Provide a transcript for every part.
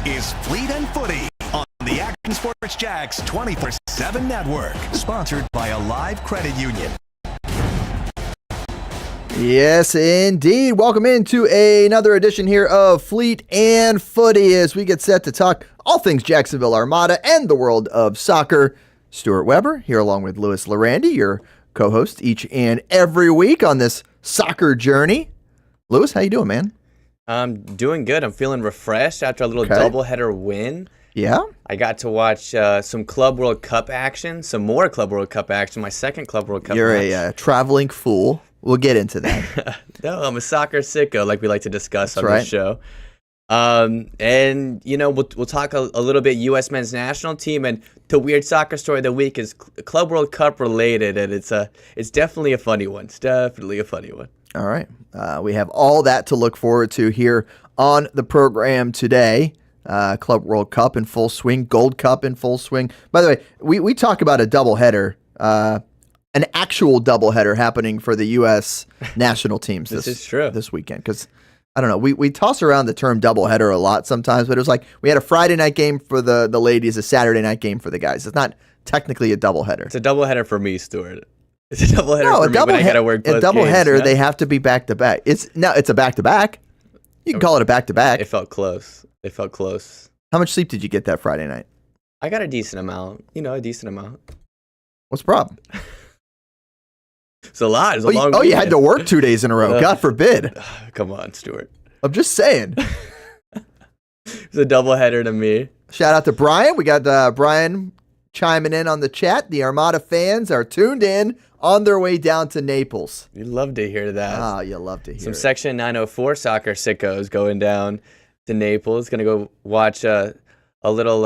is Fleet and Footy on the Action Sports Jacks 24/7 network, sponsored by a live credit union. Yes, indeed. Welcome into another edition here of Fleet and Footy as we get set to talk all things Jacksonville Armada and the world of soccer. Stuart Webber here along with Llerandi, your co-host each and every week on this soccer journey. Lewis, how you doing, man? I'm doing good. I'm feeling refreshed after a little doubleheader win. Yeah? I got to watch some Club World Cup action, some more Club World Cup action, my second Club World Cup You're match. a traveling fool. We'll get into that. No, I'm a soccer sicko, like we like to discuss on right. this show. And, you know, we'll talk a little bit U.S. men's national team, and the weird soccer story of the week is Club World Cup related, and it's definitely a funny one. It's definitely a funny one. All right. We have all that to look forward to here on the program today. Club World Cup in full swing, Gold Cup in full swing. By the way, we talk about a doubleheader, an actual doubleheader happening for the U.S. national teams This is true. This weekend. Because, I don't know, we toss around the term doubleheader a lot sometimes, but it was like we had a Friday night game for the ladies, a Saturday night game for the guys. It's not technically a doubleheader. It's a doubleheader for me, Stuart. It's a doubleheader for me when I got to work both A doubleheader, games, they have to be back-to-back. It's a back-to-back. You can call it a back-to-back. It felt close. How much sleep did you get that Friday night? I got a decent amount. A decent amount. What's the problem? It's a lot. It's a long you had to work 2 days in a row. God forbid. Come on, Stuart. I'm just saying. It's a doubleheader to me. Shout out to Brian. We got Brian chiming in on the chat. The Armada fans are tuned in on their way down to Naples. You'd love to hear that. You love to hear Some it. Section 904 soccer sickos going down to Naples. Going to go watch a little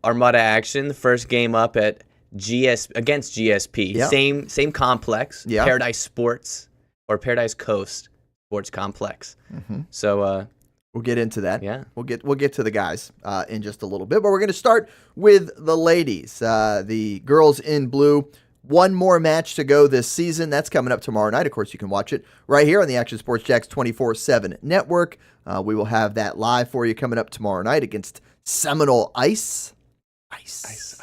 Armada action. The first game up at against GSP. Yep. Same complex. Yep. Paradise Sports or Paradise Coast Sports Complex. Mm-hmm. So we'll get into that. Yeah. We'll get to the guys in just a little bit, but we're going to start with the ladies. The girls in blue. One more match to go this season. That's coming up tomorrow night. Of course, you can watch it right here on the Action Sports Jacks 24/7 network. We will have that live for you coming up tomorrow night against Seminole Ice. Ice.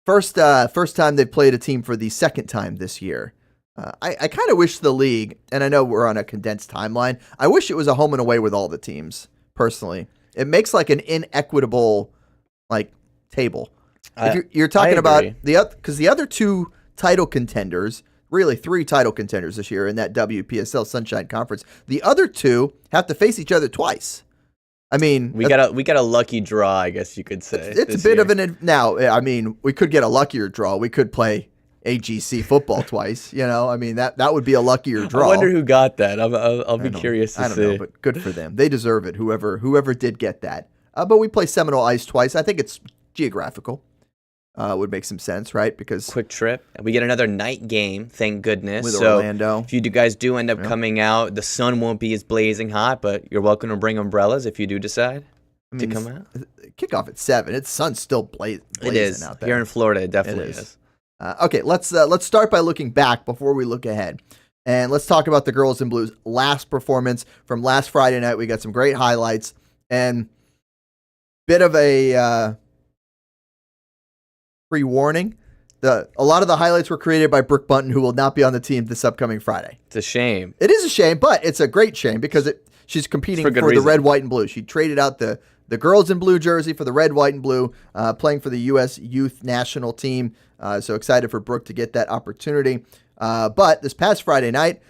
First time they've played a team for the second time this year. I kind of wish the league, and I know we're on a condensed timeline, I wish it was a home and away with all the teams, personally. It makes like an inequitable table. If you're talking about because the other two title contenders, really three title contenders this year in that WPSL Sunshine Conference, the other two have to face each other twice. I mean, we got a lucky draw, I guess you could say. It's a bit of now. I mean, we could get a luckier draw. We could play AGC football twice. I mean that would be a luckier draw. I wonder who got that. I'll be curious to see. I don't know, but good for them. They deserve it. Whoever did get that. But we play Seminole Ice twice. I think it's geographical. Would make some sense, right? Because quick trip. We get another night game, thank goodness. With Orlando. If you guys do end up coming out, the sun won't be as blazing hot, but you're welcome to bring umbrellas if you do decide to come out. Kickoff at 7. It's sun's still blazing it is. Out there. Here in Florida, it definitely is. Okay, let's start by looking back before we look ahead. And let's talk about the girls in blues last performance from last Friday night. We got some great highlights and bit of a pre-warning. A lot of the highlights were created by Brooke Bunton, who will not be on the team this upcoming Friday. It's a shame. It is a shame, but it's a great shame because she's competing for the red, white, and blue. She traded out the girls in blue jersey for the red, white, and blue, playing for the U.S. Youth National Team. So excited for Brooke to get that opportunity. But this past Friday night,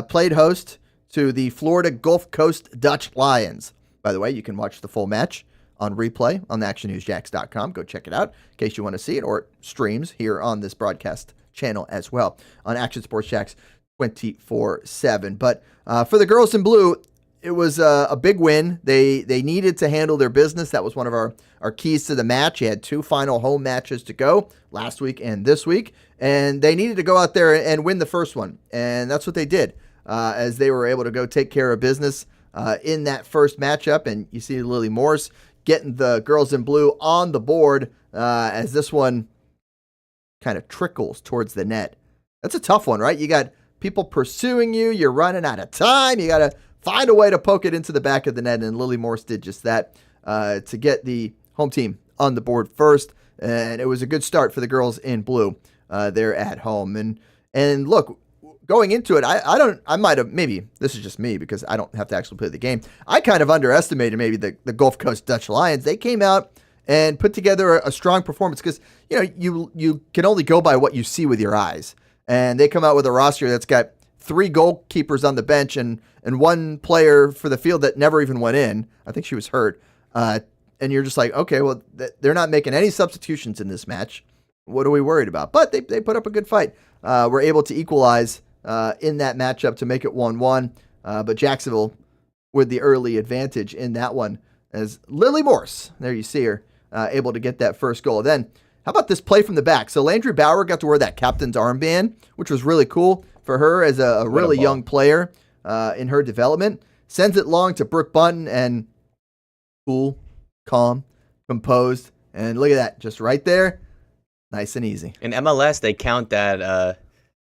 played host to the Florida Gulf Coast Dutch Lions. By the way, you can watch the full match on replay on actionnewsjacks.com. Go check it out in case you want to see it, or it streams here on this broadcast channel as well on Action Sports Jacks 24/7. But for the girls in blue, it was a big win. They needed to handle their business. That was one of our keys to the match. You had two final home matches to go last week and this week, and they needed to go out there and win the first one, and that's what they did as they were able to go take care of business in that first matchup. And you see Lily Morse getting the girls in blue on the board as this one kind of trickles towards the net. That's a tough one, right? You got people pursuing you. You're running out of time. You got to find a way to poke it into the back of the net, and Lily Morse did just that. to get the home team on the board first. And it was a good start for the girls in blue there at home. And look, going into it, I might have, maybe this is just me because I don't have to actually play the game. I kind of underestimated maybe the Gulf Coast Dutch Lions. They came out and put together a strong performance because, you can only go by what you see with your eyes. And they come out with a roster that's got 3 goalkeepers on the bench and 1 player for the field that never even went in. I think she was hurt. And you're just like, okay, well, they're not making any substitutions in this match. What are we worried about? But they put up a good fight. We're able to equalize in that matchup to make it 1-1. But Jacksonville with the early advantage in that one as Lily Morse, there you see her, able to get that first goal. Then, how about this play from the back? So Landry Bauer got to wear that captain's armband, which was really cool for her as a really young player in her development. Sends it long to Brooke Bunton, and cool, calm, composed, and look at that, just right there, nice and easy. In MLS, they count that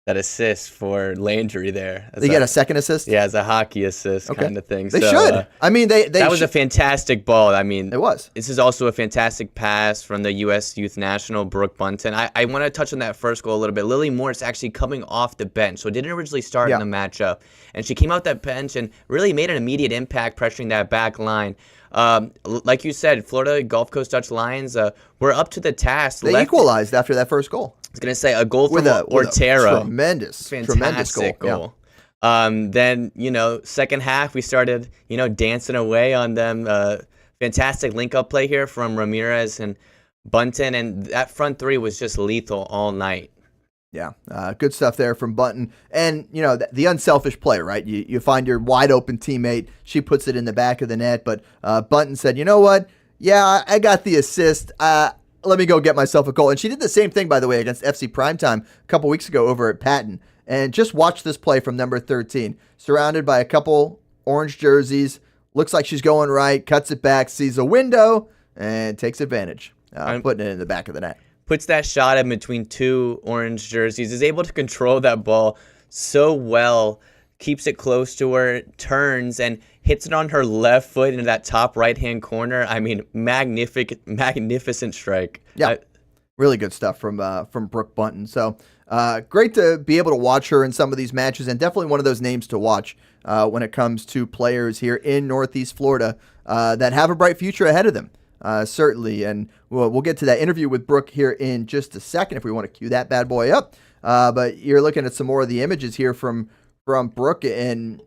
assist for Landry there. They get a second assist? Yeah, as a hockey assist kind of thing. They should. I mean, that was a fantastic ball. I mean, it was. This is also a fantastic pass from the U.S. Youth National, Brooke Bunton. I want to touch on that first goal a little bit. Lily Morse actually coming off the bench, so it didn't originally start in the matchup. And she came out that bench and really made an immediate impact pressuring that back line. Like you said, Florida Gulf Coast Dutch Lions were up to the task. They equalized after that first goal. I was going to say a goal from Ortera. Tremendous goal. Yeah. Then, second half, we started, dancing away on them. Fantastic link-up play here from Ramirez and Bunton, and that front 3 was just lethal all night. Yeah, good stuff there from Bunton. And, the unselfish play, right? You find your wide-open teammate. She puts it in the back of the net. But Bunton said, you know what? Yeah, I got the assist. Let me go get myself a goal. And she did the same thing, by the way, against FC Primetime a couple weeks ago over at Patton. And just watch this play from number 13. Surrounded by a couple orange jerseys. Looks like she's going right. Cuts it back. Sees a window. And takes advantage. Putting it in the back of the net. Puts that shot in between 2 orange jerseys. Is able to control that ball so well. Keeps it close to her. Turns and hits it on her left foot into that top right-hand corner. I mean, magnificent strike. Yeah, really good stuff from Brooke Bunton. So great to be able to watch her in some of these matches, and definitely one of those names to watch when it comes to players here in Northeast Florida that have a bright future ahead of them. Certainly, and we'll get to that interview with Brooke here in just a second if we want to cue that bad boy up. But you're looking at some more of the images here from Brooke, and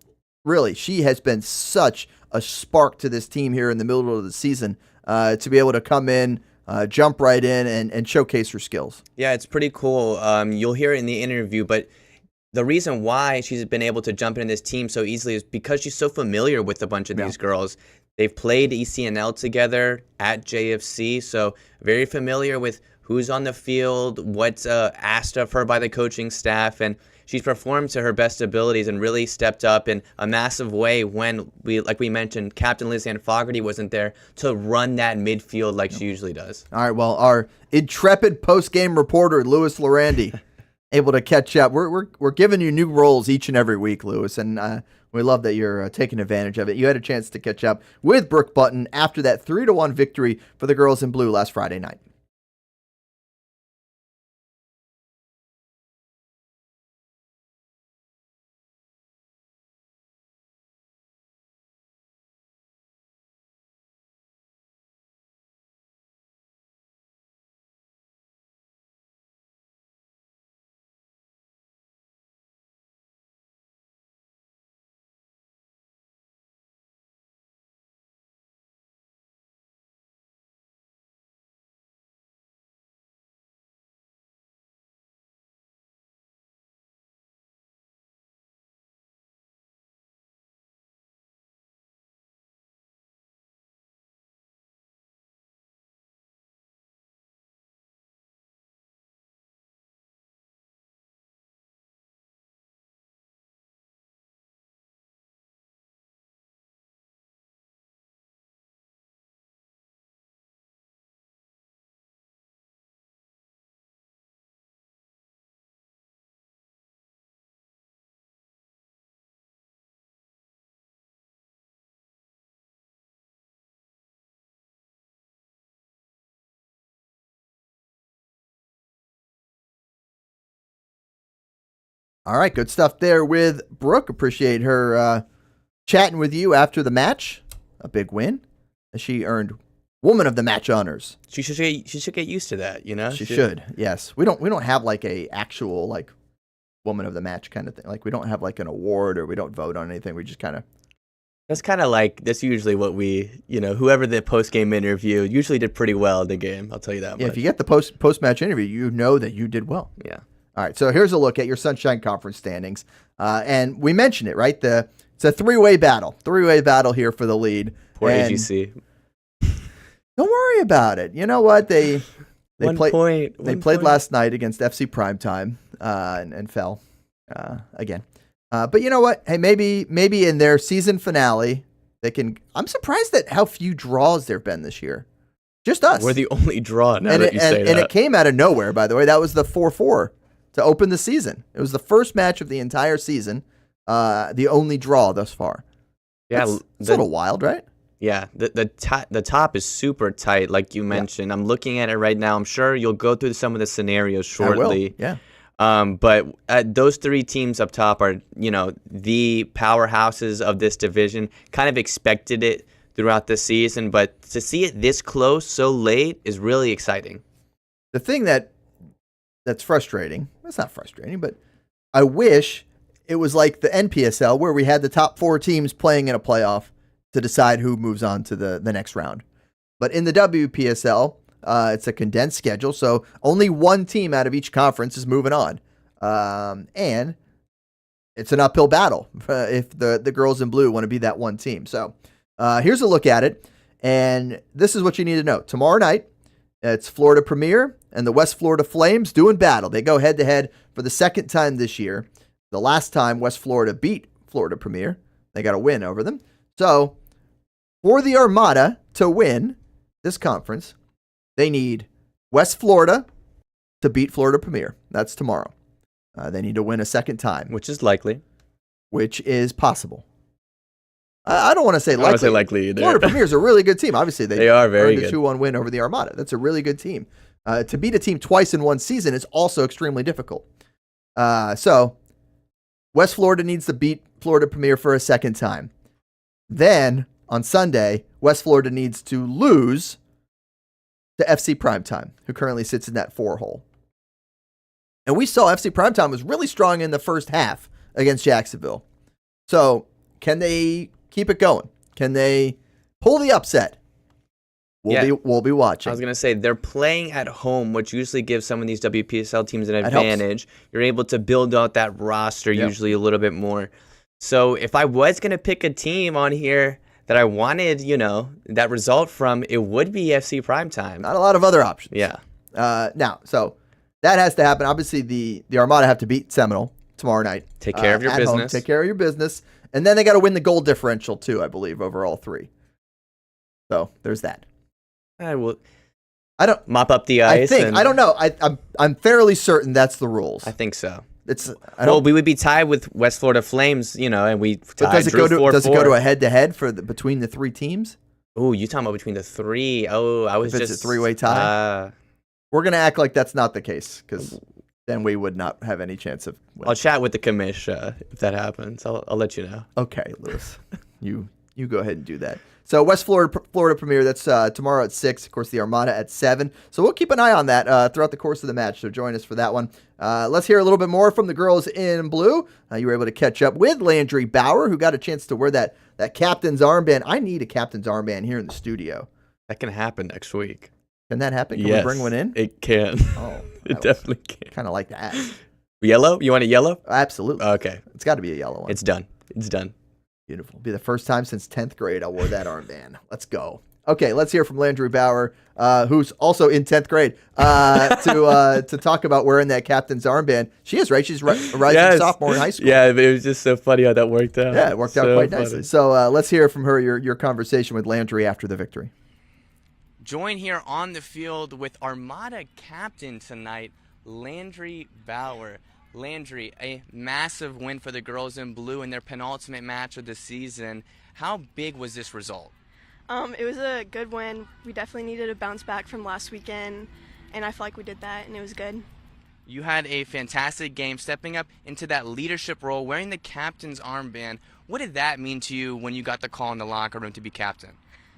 really, she has been such a spark to this team here in the middle of the season to be able to come in, jump right in, and showcase her skills. Yeah, it's pretty cool. You'll hear it in the interview, but the reason why she's been able to jump into this team so easily is because she's so familiar with a bunch of these girls. They've played ECNL together at JFC, so very familiar with who's on the field, what's asked of her by the coaching staff, and she's performed to her best abilities and really stepped up in a massive way when, like we mentioned, Captain Liz-Ann Fogarty wasn't there to run that midfield like she usually does. All right, well, our intrepid post-game reporter, Louis Llerandi, able to catch up. We're giving you new roles each and every week, Louis, and we love that you're taking advantage of it. You had a chance to catch up with Brooke Bunton after that 3-1 victory for the girls in blue last Friday night. All right, good stuff there with Brooke. Appreciate her chatting with you after the match. A big win. She earned Woman of the Match honors. She should get used to that, you know? She should. Yes. We don't have like a actual like Woman of the Match kind of thing. Like we don't have like an award or we don't vote on anything. We just kind of. That's usually what we, whoever the post-game interview usually did pretty well in the game. I'll tell you that much. Yeah, if you get the post-match interview, you know that you did well. Yeah. All right, so here's a look at your Sunshine Conference standings. And we mentioned it, right? It's a three-way battle. Three-way battle here for the lead. Poor AGC. Don't worry about it. You know what? They played last night against FC Primetime and fell again. But you know what? Hey, maybe in their season finale, they can. I'm surprised at how few draws there have been this year. Just us. We're the only draw now and that you say that. And it came out of nowhere, by the way. That was the 4-4 to open the season. It was the first match of the entire season, the only draw thus far. Yeah, it's a little wild, right? Yeah, the top is super tight, like you mentioned. Yeah. I'm looking at it right now. I'm sure you'll go through some of the scenarios shortly. I will. Yeah. But those three teams up top are, the powerhouses of this division. Kind of expected it throughout the season, but to see it this close so late is really exciting. The thing that's frustrating, it's not frustrating, but I wish it was like the NPSL where we had the top 4 teams playing in a playoff to decide who moves on to the next round. But in the WPSL, it's a condensed schedule, so only one team out of each conference is moving on. And it's an uphill battle if the girls in blue want to be that one team. So here's a look at it, and this is what you need to know. Tomorrow night, it's Florida Premier and the West Florida Flames doing battle. They go head-to-head for the second time this year. The last time West Florida beat Florida Premier, they got a win over them. So for the Armada to win this conference, they need West Florida to beat Florida Premier. That's tomorrow. They need to win a second time. Which is likely. Which is possible. I don't want to say likely. I don't want to say likely either. Florida Premier is a really good team. Obviously, they are very good. A 2-1 win over the Armada. That's a really good team. To beat a team twice in one season is also extremely difficult. So West Florida needs to beat Florida Premier for a second time. Then, on Sunday, West Florida needs to lose to FC Primetime, who currently sits in that 4 hole. And we saw FC Primetime was really strong in the first half against Jacksonville. So, can they keep it going? Can they pull the upset? We'll be watching. I was going to say, they're playing at home, which usually gives some of these WPSL teams an advantage. You're able to build out that roster usually a little bit more. So if I was going to pick a team on here that I wanted, that result from, it would be FC Primetime. Not a lot of other options. Yeah. Now, so that has to happen. Obviously, the Armada have to beat Seminole tomorrow night. Take care of your business. Home. Take care of your business. And then they got to win the goal differential, too, I believe, over all 3. So there's that. I don't mop up the ice. I don't know. I'm fairly certain that's the rules. I think so. We would be tied with West Florida Flames, and we tied. But does it go to a head-to-head between the 3 teams? Oh, you talking about between the 3? Oh, I was if just it's a 3-way tie. We're gonna act like that's not the case because then we would not have any chance of winning. I'll chat with the commish if that happens. I'll let you know. Okay, Lewis, you go ahead and do that. So West Florida Premier, that's tomorrow at 6. Of course, the Armada at 7. So we'll keep an eye on that throughout the course of the match. So join us for that one. Let's hear a little bit more from the girls in blue. You were able to catch up with Landry Bauer, who got a chance to wear that captain's armband. I need a captain's armband here in the studio. That can happen next week. Can that happen? Can we bring one in? It can. Oh, it definitely can. Kind of like that. Yellow? You want a yellow? Absolutely. Okay. It's got to be a yellow one. It's done. Beautiful. It'll be the first time since 10th grade I wore that armband. Let's go. Okay, let's hear from Landry Bauer, who's also in 10th grade, to talk about wearing that captain's armband. She is, right? She's a rising sophomore in high school. Yeah, it was just so funny how that worked out. Yeah, it worked out quite nicely. So let's hear from her, your conversation with Landry after the victory. Join here on the field with Armada captain tonight, Landry Bauer. Landry, a massive win for the girls in blue in their penultimate match of the season. How big was this result? It was a good win. We definitely needed a bounce back from last weekend, and I feel like we did that, and it was good. You had a fantastic game, stepping up into that leadership role, wearing the captain's armband. What did that mean to you when you got the call in the locker room to be captain?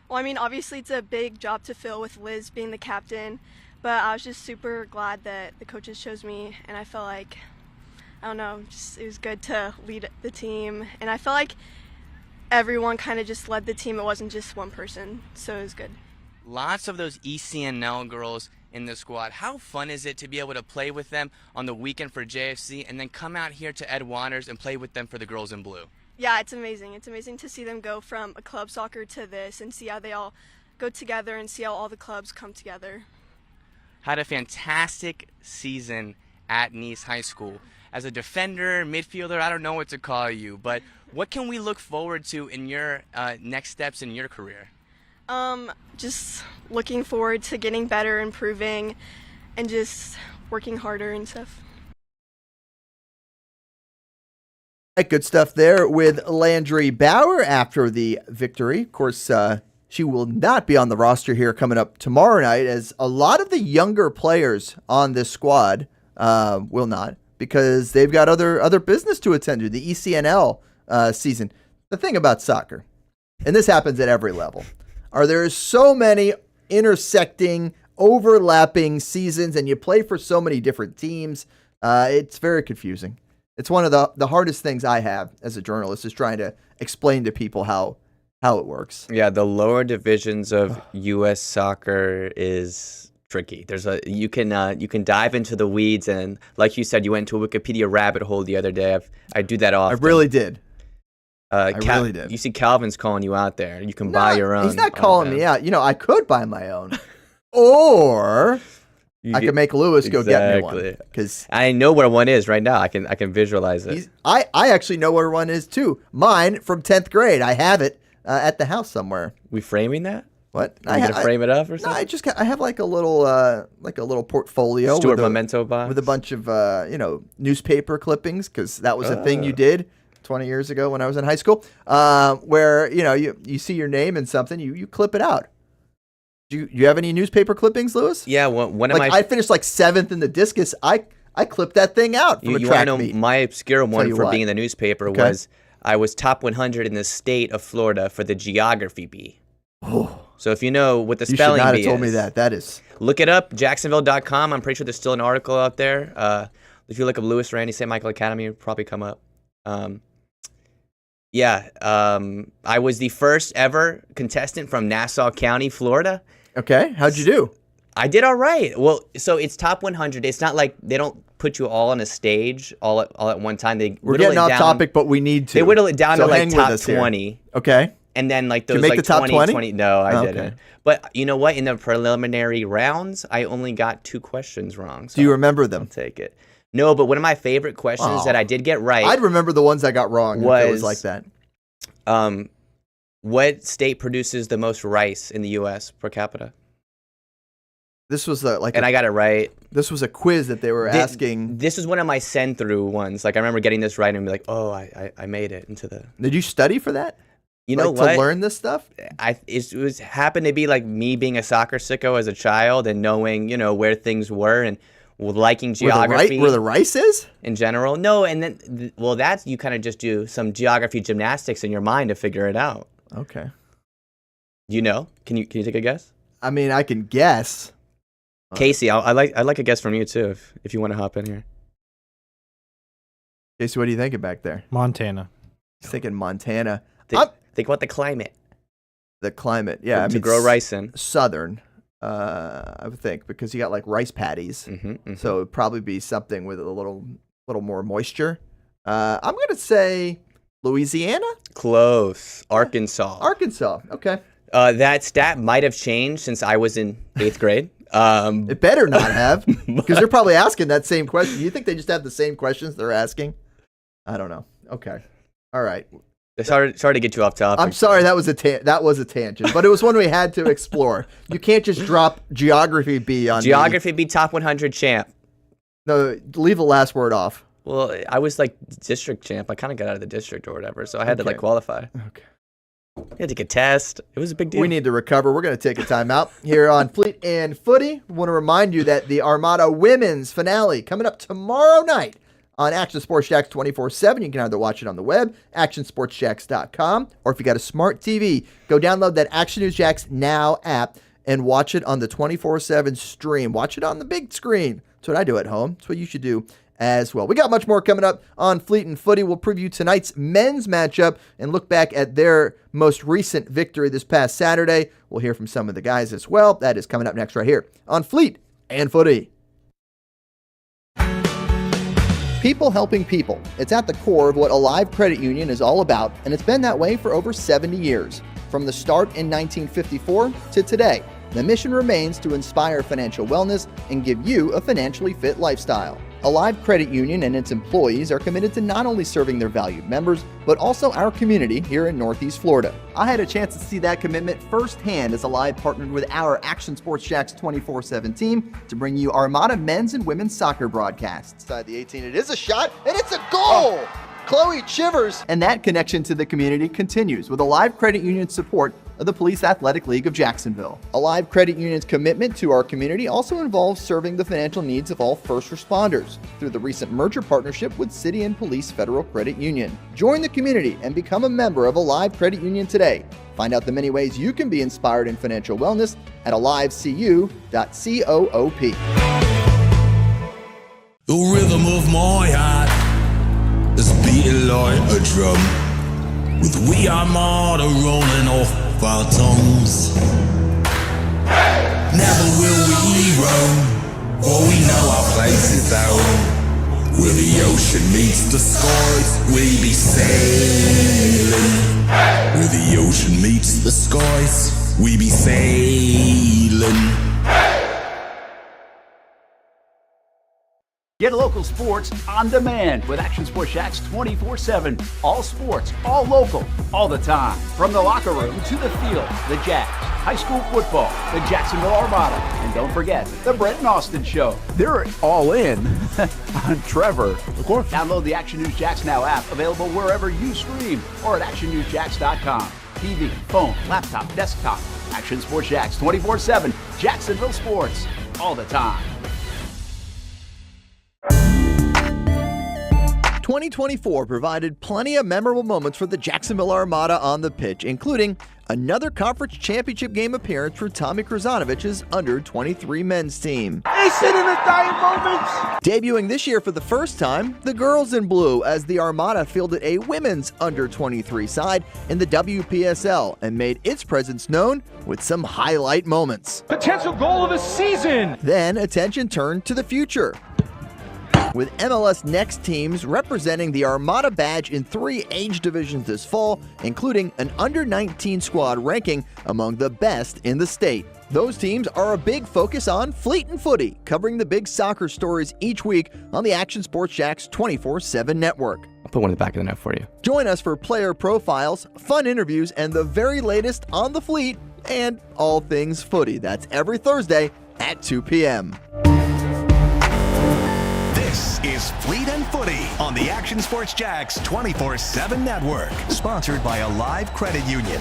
Well, I mean, obviously it's a big job to fill with Liz being the captain, but I was just super glad that the coaches chose me, and I felt like, I don't know, it was good to lead the team, and I felt like everyone kind of just led the team. It wasn't just one person, so it was good. Lots of those ECNL girls in the squad. How fun is it to be able to play with them on the weekend for JFC and then come out here to Ed Waters and play with them for the girls in blue? Yeah, it's amazing. It's amazing to see them go from a club soccer to this and see how they all go together and see how all the clubs come together. Had a fantastic season at Nice High School. As a defender, midfielder, I don't know what to call you, but what can we look forward to in your next steps in your career? Just looking forward to getting better, improving, and just working harder and stuff. Good stuff there with Landry Bauer after the victory. Of course, she will not be on the roster here coming up tomorrow night, as a lot of the younger players on this squad will not, because they've got other business to attend to, the ECNL season. The thing about soccer, and this happens at every level, there are so many intersecting, overlapping seasons, and you play for so many different teams. It's very confusing. It's one of the hardest things I have as a journalist, is trying to explain to people how it works. Yeah, the lower divisions of U.S. soccer is tricky. You can dive into the weeds, and like you said, you went into a Wikipedia rabbit hole the other day. I do that often. I really did. I really did. You see Calvin's calling you out there. You can buy your own. He's not calling me out. I could buy my own. Or I could make Lewis go get me one. Because I know where one is right now. I can visualize it. I actually know where one is too. Mine from 10th grade. I have it at the house somewhere. We framing that? What? Are you gonna frame it up or something? No, I have like a little portfolio. Stuart memento box with a bunch of newspaper clippings, because that was a thing you did 20 years ago when I was in high school, where you see your name in something, you clip it out. Do you have any newspaper clippings, Lewis? Yeah, one of my. I finished like 7th in the discus. I clipped that thing out from a track meet. My obscure one for being in the newspaper was I was top 100 in the state of Florida for the geography bee. Oh. So if you know what the spelling bee is. You should not have told me that. That is. Look it up, Jacksonville.com. I'm pretty sure there's still an article out there. If you look up Lewis Randy St. Michael Academy, it'll probably come up. I was the first ever contestant from Nassau County, Florida. Okay, how'd you do? I did all right. Well, so it's top 100. It's not like they don't put you all on a stage all at one time. We're getting off topic, but we need to. They whittle it down to like top 20. Here. Okay. And then like those you make like the top 20. No, I didn't. But you know what? In the preliminary rounds, I only got 2 questions wrong. So do you remember them? I'll take it. No, but one of my favorite questions that I did get right. I'd remember the ones I got wrong if it was like that. What state produces the most rice in the U.S. per capita? This was and I got it right. This was a quiz that they were asking. This was one of my send-through ones. Like I remember getting this right and be like, oh, I made it into the. Did you study for that? You know what? To learn this stuff? It happened to be like me being a soccer sicko as a child and knowing, where things were and liking geography. Where the rice is? In general. No, and then, that's, you kind of just do some geography gymnastics in your mind to figure it out. Okay. You know? Can you take a guess? I mean, I can guess. Casey, I'd like a guess from you too, if you want to hop in here. Casey, what are you thinking back there? Montana. He's thinking Montana. Think about the climate. The climate, yeah. To grow rice in. Southern, I would think, because you got like rice paddies. So it would probably be something with a little more moisture. I'm going to say Louisiana? Close. Arkansas. Arkansas, okay. That stat might have changed since I was in 8th grade. It better not have, because they're probably asking that same question. You think they just have the same questions they're asking? I don't know. Okay. All right. Sorry to get you off topic. I'm sorry, that was a tangent, but it was one we had to explore. You can't just drop Geography B on Geography B top 100 champ. No, leave the last word off. Well, I was like district champ. I kind of got out of the district or whatever, so I had to like qualify. Okay. He had to get test. It was a big deal. We need to recover. We're going to take a timeout here on Fleet and Footy. We want to remind you that the Armada women's finale coming up tomorrow night on Action Sports Jacks 24/7. You can either watch it on the web, actionsportsjacks.com, or if you got a smart TV, go download that Action News Jacks Now app and watch it on the 24/7 stream. Watch it on the big screen. That's what I do at home. That's what you should do as well. We got much more coming up on Fleet and Footy. We'll preview tonight's men's matchup and look back at their most recent victory this past Saturday. We'll hear from some of the guys as well. That is coming up next right here on Fleet and Footy. People helping people. It's at the core of what Alive Credit Union is all about, and it's been that way for over 70 years. From the start in 1954 to today, the mission remains to inspire financial wellness and give you a financially fit lifestyle. Alive Credit Union and its employees are committed to not only serving their valued members, but also our community here in Northeast Florida. I had a chance to see that commitment firsthand as Alive partnered with our Action Sports Jacks 24/7 team to bring you Armada men's and women's soccer broadcasts. Inside the 18, it is a shot, and it's a goal! Chloe Chivers! And that connection to the community continues with Alive Credit Union's support of the Police Athletic League of Jacksonville. Alive Credit Union's commitment to our community also involves serving the financial needs of all first responders through the recent merger partnership with City and Police Federal Credit Union. Join the community and become a member of Alive Credit Union today. Find out the many ways you can be inspired in financial wellness at alivecu.coop. The rhythm of my heart is beating like a drum, with we Armada rolling off our tongues. Never will we roam, for we know our place is home. Where the ocean meets the skies, we be sailing. Where the ocean meets the skies, we be sailing. Get local sports on demand with Action Sports Jacks 24/7. All sports, all local, all the time. From the locker room to the field, the Jacks, high school football, the Jacksonville Armada, and don't forget, the Brett and Austin Show. They're all in on Trevor. Of course. Download the Action News Jacks Now app, available wherever you stream or at actionnewsjacks.com. TV, phone, laptop, desktop. Action Sports Jacks 24/7. Jacksonville sports, all the time. 2024 provided plenty of memorable moments for the Jacksonville Armada on the pitch, including another conference championship game appearance for Tommy Krasanovich's under-23 men's team. Debuting this year for the first time, the girls in blue, as the Armada fielded a women's under-23 side in the WPSL and made its presence known with some highlight moments. Potential goal of the season! Then attention turned to the future, with MLS Next teams representing the Armada badge in 3 age divisions this fall, including an under-19 squad ranking among the best in the state. Those teams are a big focus on Fleet and Footy, covering the big soccer stories each week on the Action Sports Jacks 24/7 network. I'll put one in the back of the net for you. Join us for player profiles, fun interviews, and the very latest on the Fleet and all things footy. That's every Thursday at 2 p.m. This is Fleet and Footy on the Action Sports Jacks 24/7 network, sponsored by Alive Credit Union.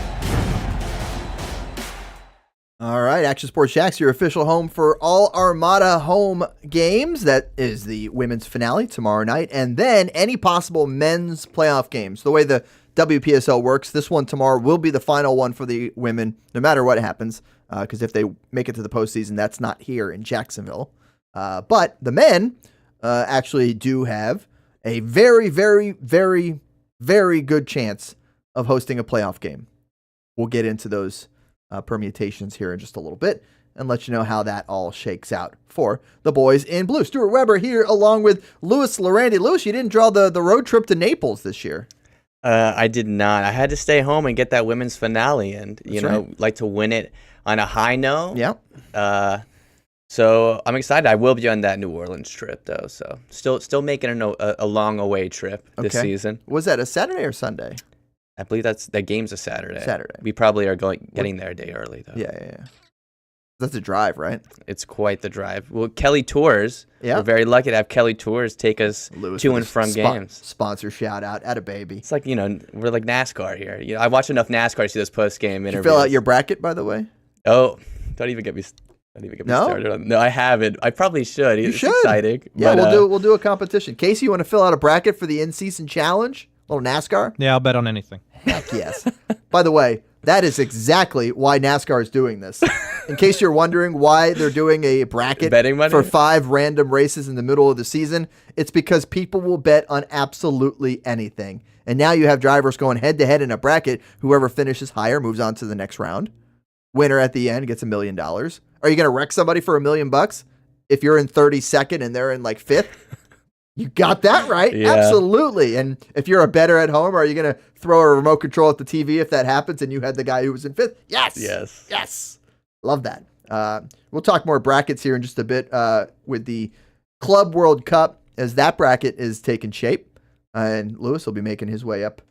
All right, Action Sports Jacks, your official home for all Armada home games. That is the women's finale tomorrow night, and then any possible men's playoff games. The way the WPSL works, this one tomorrow will be the final one for the women, no matter what happens, because if they make it to the postseason, that's not here in Jacksonville. But the men actually do have a very, very, very, very good chance of hosting a playoff game. We'll get into those permutations here in just a little bit and let you know how that all shakes out for the boys in blue. Stuart Webber here along with Louis Llerandi. Louis, you didn't draw the road trip to Naples this year. I did not. I had to stay home and get that women's finale and, like to win it on a high note. Yeah. So I'm excited. I will be on that New Orleans trip, though. So still making a long away trip this season. Was that a Saturday or Sunday? I believe that game's a Saturday. Saturday. We probably are getting there a day early, though. Yeah. That's a drive, right? It's quite the drive. Well, Kelly Tours. Yeah. We're very lucky to have Kelly Tours take us to and from games. Sponsor shout out at a baby. It's like, we're like NASCAR here. I watch enough NASCAR to see those post-game interviews. Did you fill out your bracket, by the way? Oh, don't even get me started on. No, I haven't. I probably should. You should. Exciting. Yeah, we'll do a competition. Casey, you want to fill out a bracket for the in-season challenge? A little NASCAR? Yeah, I'll bet on anything. Heck yes. By the way, that is exactly why NASCAR is doing this. In case you're wondering why they're doing a bracket for 5 random races in the middle of the season, it's because people will bet on absolutely anything. And now you have drivers going head-to-head in a bracket. Whoever finishes higher moves on to the next round. Winner at the end gets $1 million. Are you going to wreck somebody for $1 million if you're in 32nd and they're in like 5th? You got that right. Yeah. Absolutely. And if you're a bettor at home, are you going to throw a remote control at the TV if that happens and you had the guy who was in 5th? Yes. Love that. We'll talk more brackets here in just a bit with the Club World Cup as that bracket is taking shape. And Lewis will be making his way up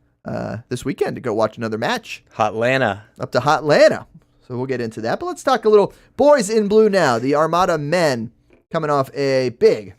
this weekend to go watch another match. Hotlanta. Up to Hotlanta. So we'll get into that. But let's talk a little boys in blue now. The Armada men coming off a big,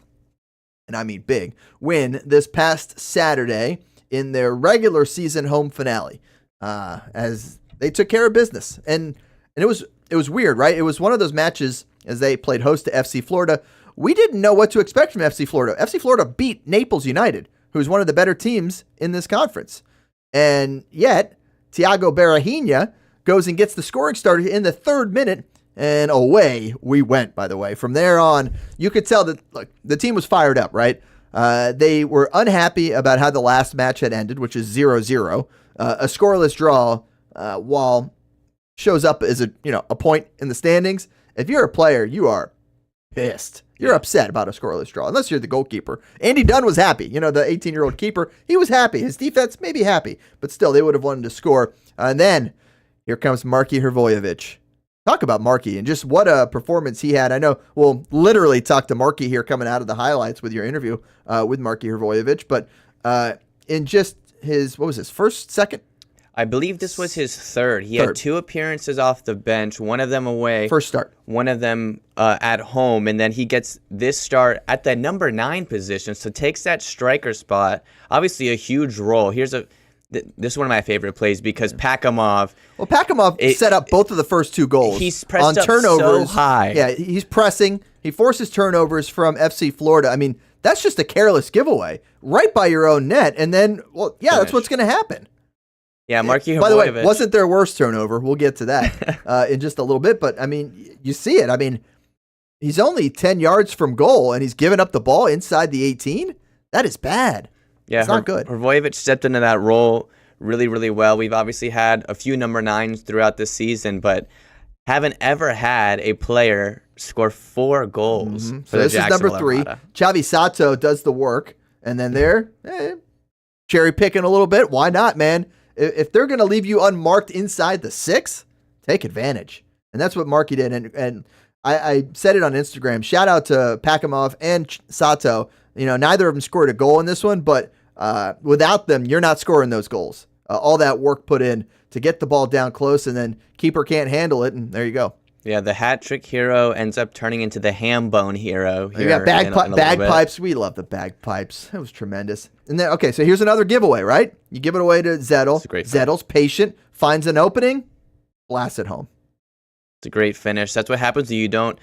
and I mean big, win this past Saturday in their regular season home finale as they took care of business. And it was weird, right? It was one of those matches as they played host to FC Florida. We didn't know what to expect from FC Florida. FC Florida beat Naples United, who's one of the better teams in this conference. And yet, Thiago Berahinha goes and gets the scoring started in the 3rd minute, and away we went, by the way. From there on, you could tell that the team was fired up, right? They were unhappy about how the last match had ended, which is 0-0. A scoreless draw, while shows up as a point in the standings. If you're a player, you are pissed. You're upset about a scoreless draw, unless you're the goalkeeper. Andy Dunn was happy. The 18-year-old keeper, he was happy. His defense may be happy, but still, they would have wanted to score. And then here comes Marky Hrvojevic. Talk about Marky and just what a performance he had. I know we'll literally talk to Marky here coming out of the highlights with your interview with Marky Hrvojevic, but in just his, first, second? I believe this was his third. He had 2 appearances off the bench, one of them away. First start. One of them at home, and then he gets this start at the number 9 position, so takes that striker spot. Obviously a huge role. This is one of my favorite plays because Pakimov. Well, Pakimov set up both of the first 2 goals. He's pressed on up turnovers. So high. Yeah, he's pressing. He forces turnovers from FC Florida. I mean, that's just a careless giveaway right by your own net. And then, that's what's going to happen. Yeah, Marky Hrvojevic. By the way, wasn't their worst turnover. We'll get to that in just a little bit. But, I mean, you see it. I mean, he's only 10 yards from goal, and he's giving up the ball inside the 18. That is bad. Yeah, it's not good. Hrvojevic stepped into that role really, really well. We've obviously had a few number 9s throughout this season, but haven't ever had a player score 4 goals. For so this is number 3. Armada. Xavi Sato does the work, and then they're cherry picking a little bit. Why not, man? If they're going to leave you unmarked inside the 6, take advantage. And that's what Marky did. And I said it on Instagram. Shout out to Pakimov and Sato. Neither of them scored a goal in this one, but without them, you're not scoring those goals. All that work put in to get the ball down close, and then keeper can't handle it, and there you go. Yeah, the hat trick hero ends up turning into the ham bone hero. You got bagpipes. We love the bagpipes. That was tremendous. And then, okay, so here's another giveaway, right? You give it away to Zettel. Zettel's patient, finds an opening, blasts it home. It's a great finish. That's what happens when you don't,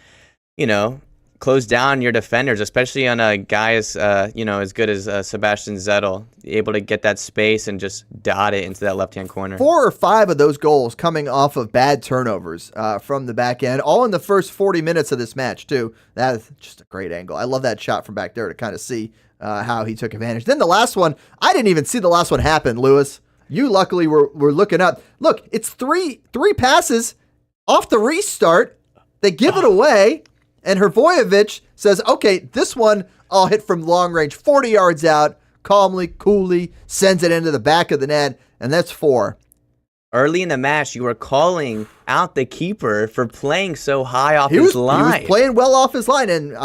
close down your defenders, especially on a guy as good as Sebastian Zettel, able to get that space and just dot it into that left-hand corner. 4 or 5 of those goals coming off of bad turnovers from the back end, all in the first 40 minutes of this match, too. That is just a great angle. I love that shot from back there to kind of see how he took advantage. Then the last one, I didn't even see the last one happen, Lewis. You luckily were looking up. Look, it's three passes off the restart. They give it away. And Hrvojevic says, okay, this one I'll hit from long range, 40 yards out, calmly, coolly, sends it into the back of the net, and that's 4. Early in the match, you were calling out the keeper for playing so high off his line. He was playing well off his line, and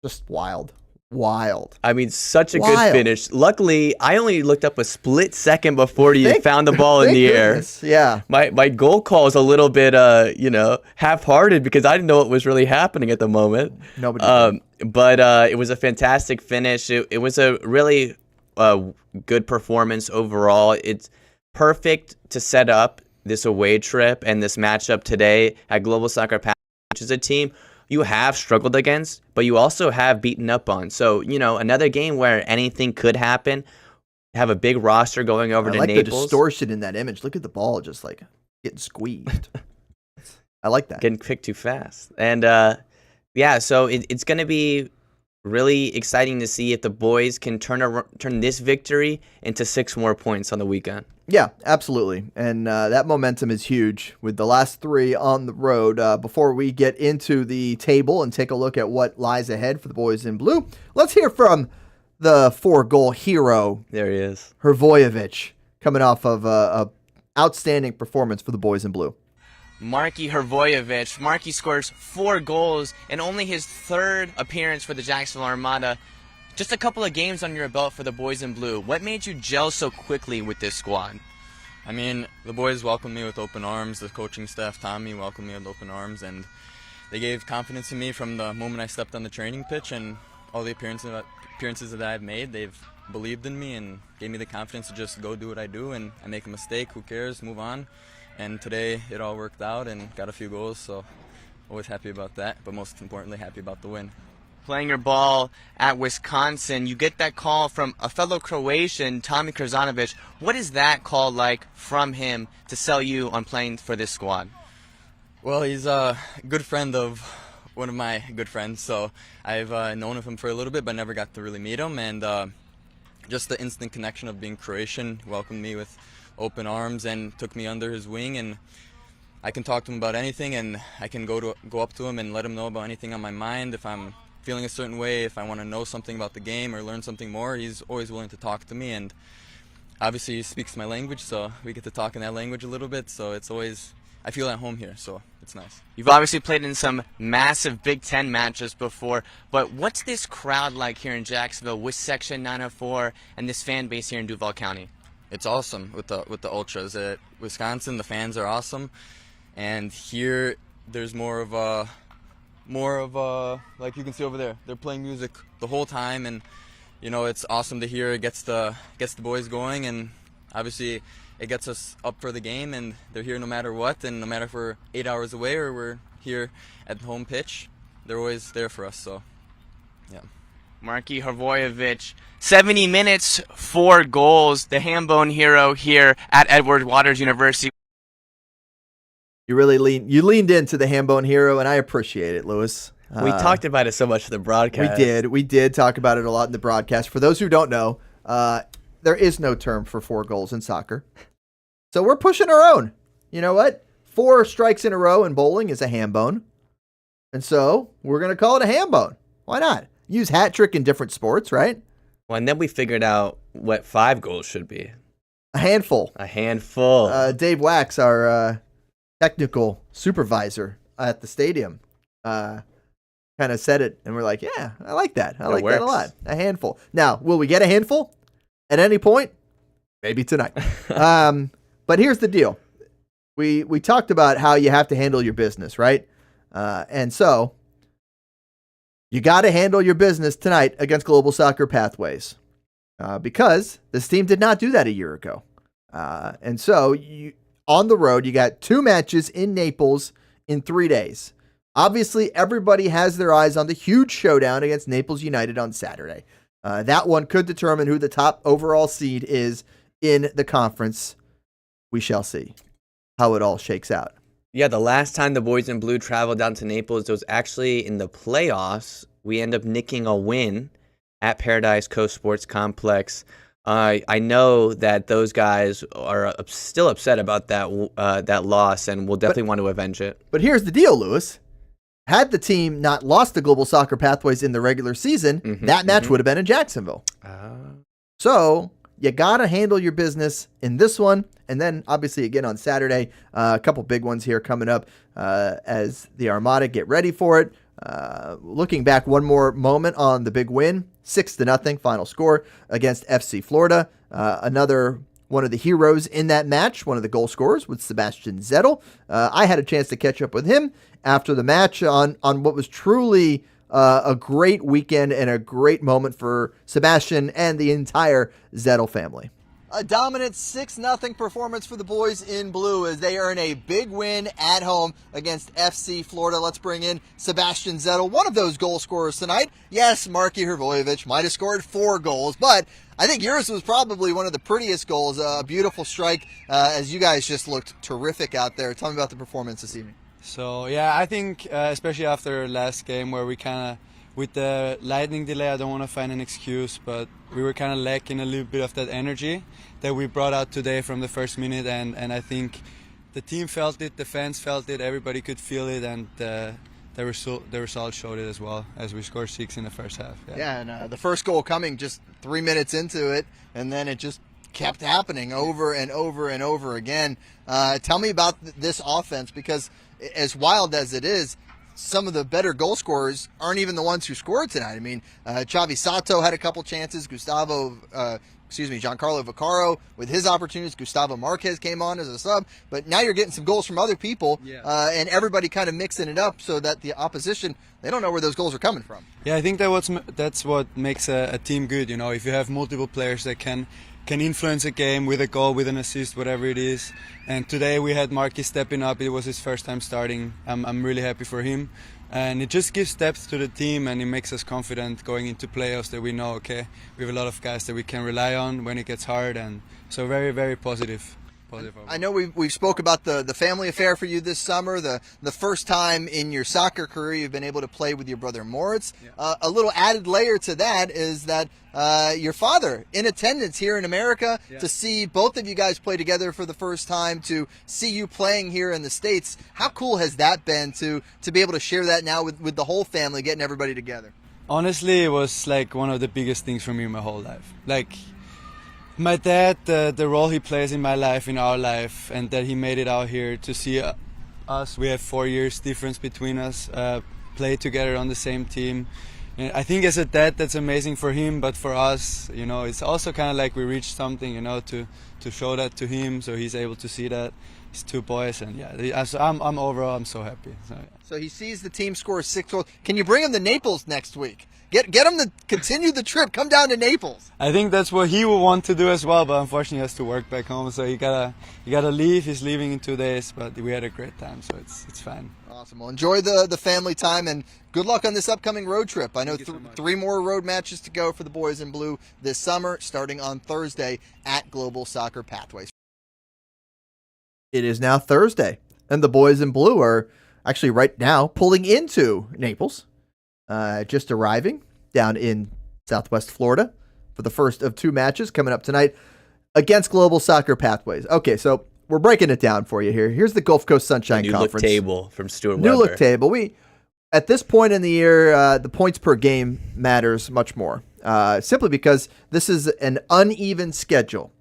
just wild. Wild. I mean, such a good finish. Luckily, I only looked up a split second before you found the ball in the air. Yeah. My goal call is a little bit, half-hearted because I didn't know what was really happening at the moment. Nobody did. But it was a fantastic finish. It was a really good performance overall. It's perfect to set up this away trip and this matchup today at Global Soccer Pathways, which is a team you have struggled against, but you also have beaten up on. So, another game where anything could happen. Have a big roster going over to Naples. I like the distortion in that image. Look at the ball just like getting squeezed. I like that. Getting picked too fast. And, so it's going to be really exciting to see if the boys can turn this victory into 6 more points on the weekend. Yeah, absolutely. And that momentum is huge with the last 3 on the road. Before we get into the table and take a look at what lies ahead for the boys in blue, let's hear from the 4-goal hero. There he is. Hrvojevic, coming off of a outstanding performance for the boys in blue. Marky Hrvojevic. Marky scores 4 goals in only his 3rd appearance for the Jacksonville Armada. Just a couple of games on your belt for the boys in blue. What made you gel so quickly with this squad? I mean, the boys welcomed me with open arms. The coaching staff, Tommy, welcomed me with open arms, and they gave confidence in me from the moment I stepped on the training pitch, and all the appearances that I've made, they've believed in me and gave me the confidence to just go do what I do, and I make a mistake, who cares, move on. And today it all worked out and got a few goals, so always happy about that, but most importantly, happy about the win. Playing your ball at Wisconsin, you get that call from a fellow Croatian, Tommy Krzanovic. What is that call like from him to sell you on playing for this squad? Well, he's a good friend of one of my good friends, so I've known of him for a little bit, but never got to really meet him. And just the instant connection of being Croatian, welcomed me with open arms and took me under his wing, and I can talk to him about anything, and I can go up to him and let him know about anything on my mind. If I'm feeling a certain way, if I want to know something about the game or learn something more, he's always willing to talk to me, and obviously he speaks my language, so we get to talk in that language a little bit, so it's always, I feel at home here, so it's nice. You've obviously played in some massive Big Ten matches before, but what's this crowd like here in Jacksonville with Section 904 and this fan base here in Duval County? It's awesome with the ultras at Wisconsin. The fans are awesome, and here there's more of a like you can see over there. They're playing music the whole time, and it's awesome to hear. It gets the boys going, and obviously it gets us up for the game. And they're here no matter what, and no matter if we're 8 hours away or we're here at the home pitch, they're always there for us. So, yeah. Marky Hrvojevic, 70 minutes, 4 goals, the Hambone hero here at Edward Waters University. You really leaned into the Hambone hero, and I appreciate it, Lewis. We talked about it so much in the broadcast. We did talk about it a lot in the broadcast. For those who don't know, there is no term for 4 goals in soccer. So we're pushing our own. You know what? 4 strikes in a row in bowling is a Hambone. And so we're going to call it a Hambone. Why not? Use hat trick in different sports, right? Well, and then we figured out what 5 goals should be. A handful. A handful. Dave Wax, our technical supervisor at the stadium, kind of said it, and we're like, yeah, I like that. I like that a lot. A handful. Now, will we get a handful at any point? Maybe tonight. But here's the deal. We talked about how you have to handle your business, right? And so you got to handle your business tonight against Global Soccer Pathways because this team did not do that a year ago. And so on the road, you got 2 matches in Naples in 3 days. Obviously, everybody has their eyes on the huge showdown against Naples United on Saturday. That one could determine who the top overall seed is in the conference. We shall see how it all shakes out. Yeah, the last time the boys in blue traveled down to Naples, it was actually in the playoffs. We end up nicking a win at Paradise Coast Sports Complex. I know that those guys are still upset about that loss, and will definitely want to avenge it. But here's the deal, Lewis. Had the team not lost to Global Soccer Pathways in the regular season, that match would have been in Jacksonville. So you got to handle your business in this one. And then, obviously, again on Saturday, a couple big ones here coming up as the Armada get ready for it. Looking back one more moment on the big win, 6-0 final score against FC Florida. Another one of the heroes in that match, one of the goal scorers, was Sebastian Vettel. I had a chance to catch up with him after the match on what was truly a great weekend and a great moment for Sebastian and the entire Vettel family. A dominant 6-0 performance for the boys in blue as they earn a big win at home against FC Florida. Let's bring in Sebastian Vettel, one of those goal scorers tonight. Yes, Marky Hrvojevic might have scored 4 goals, but I think yours was probably one of the prettiest goals. A beautiful strike as you guys just looked terrific out there. Tell me about the performance this evening. So, yeah, I think especially after last game where we kind of, with the lightning delay, I don't want to find an excuse, but we were kind of lacking a little bit of that energy that we brought out today from the first minute, and I think the team felt it, the fans felt it, everybody could feel it, and the result showed it as well, as we scored 6 in the first half. Yeah, and the first goal coming just 3 minutes into it, and then it just kept happening over and over and over again. Tell me about this offense, because as wild as it is, some of the better goal scorers aren't even the ones who scored tonight. I mean, Xavi Sato had a couple chances. Giancarlo Vaccaro with his opportunities. Gustavo Marquez came on as a sub. But now you're getting some goals from other people, and everybody kind of mixing it up so that the opposition, they don't know where those goals are coming from. Yeah, I think that's what makes a team good. You know, if you have multiple players that can influence a game with a goal, with an assist, whatever it is. And today we had Marky stepping up. It was his first time starting. I'm really happy for him. And it just gives depth to the team, and it makes us confident going into playoffs that we know, okay, we have a lot of guys that we can rely on when it gets hard. And so very, very positive. I know we've spoke about the family affair for you this summer, the first time in your soccer career you've been able to play with your brother Moritz. Yeah. A little added layer to that is that your father in attendance here in America, to see both of you guys play together for the first time, to see you playing here in the States. How cool has that been to be able to share that now with the whole family, getting everybody together? Honestly, it was like one of the biggest things for me my whole life. Like, my dad, the role he plays in my life, in our life, and that he made it out here to see us. We have 4 years difference between us, play together on the same team. And I think as a dad, that's amazing for him, but for us, you know, it's also kind of like we reached something, you know, to show that to him, so he's able to see that. His 2 boys, and I'm overall, I'm so happy. So he sees the team score 6 goals. Can you bring him to Naples next week? Get him to continue the trip. Come down to Naples. I think that's what he will want to do as well, but unfortunately he has to work back home, so he gotta leave. He's leaving in 2 days, but we had a great time, so it's fine. Awesome. Well, enjoy the family time, and good luck on this upcoming road trip. I know 3 more road matches to go for the boys in blue this summer, starting on Thursday at Global Soccer Pathways. It is now Thursday, and the boys in blue are actually right now pulling into Naples. Just arriving down in Southwest Florida for the first of 2 matches coming up tonight against Global Soccer Pathways. Okay, so we're breaking it down for you here. Here's the Gulf Coast Sunshine Conference. New look table from Stuart New Webber. look table. At this point in the year, the points per game matters much more, simply because this is an uneven schedule.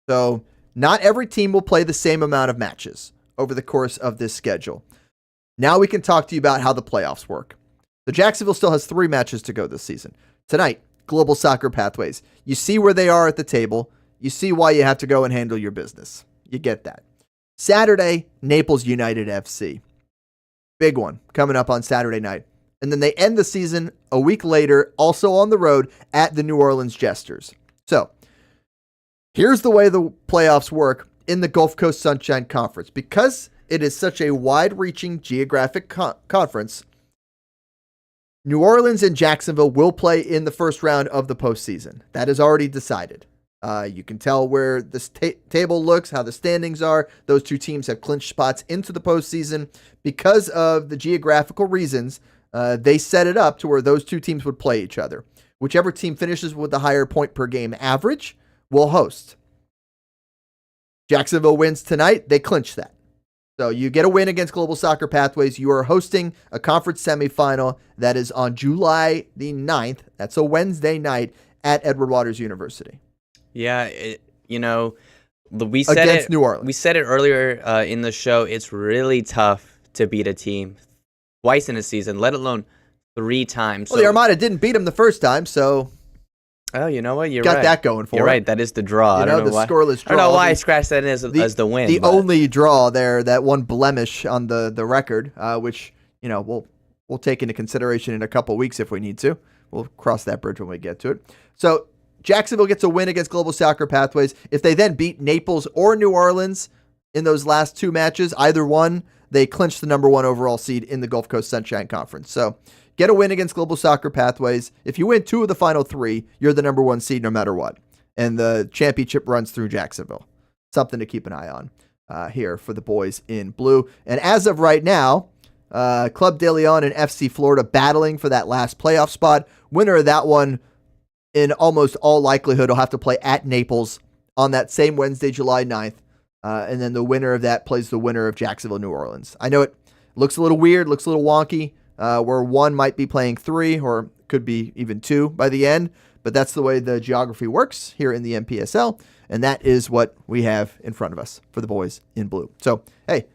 So not every team will play the same amount of matches over the course of this schedule. Now we can talk to you about how the playoffs work. So Jacksonville still has 3 matches to go this season. Tonight, Global Soccer Pathways. You see where they are at the table. You see why you have to go and handle your business. You get that. Saturday, Naples United FC. Big one coming up on Saturday night. And then they end the season a week later, also on the road at the New Orleans Jesters. So here's the way the playoffs work in the Gulf Coast Sunshine Conference. Because it is such a wide-reaching geographic conference, New Orleans and Jacksonville will play in the first round of the postseason. That is already decided. You can tell where this table looks, how the standings are. Those 2 teams have clinched spots into the postseason. Because of the geographical reasons, they set it up to where those 2 teams would play each other. Whichever team finishes with the higher point per game average will host. Jacksonville wins tonight, they clinch that. So you get a win against Global Soccer Pathways. You are hosting a conference semifinal that is on July the 9th. That's a Wednesday night at Edward Waters University. Yeah, we said against New Orleans. We said it earlier in the show. It's really tough to beat a team twice in a season, let alone 3 times. Well, the Armada didn't beat them the first time, so Oh, you know what? You're got right. that going for You're it. right. That is the draw. You know, the scoreless draw. I don't know why I scratched that in as the win. The only draw there, that one blemish on the record, which we'll take into consideration in a couple weeks if we need to. We'll cross that bridge when we get to it. So Jacksonville gets a win against Global Soccer Pathways. If they then beat Naples or New Orleans in those last two matches, either one, they clinch the number 1 overall seed in the Gulf Coast Sunshine Conference. So get a win against Global Soccer Pathways. If you win 2 of the final 3, you're the number 1 seed no matter what. And the championship runs through Jacksonville. Something to keep an eye on here for the boys in blue. And as of right now, Club de Leon and FC Florida battling for that last playoff spot. Winner of that one, in almost all likelihood, will have to play at Naples on that same Wednesday, July 9th. And then the winner of that plays the winner of Jacksonville, New Orleans. I know it looks a little weird, looks a little wonky, where one might be playing 3 or could be even 2 by the end. But that's the way the geography works here in the NPSL. And that is what we have in front of us for the boys in blue. So, hey,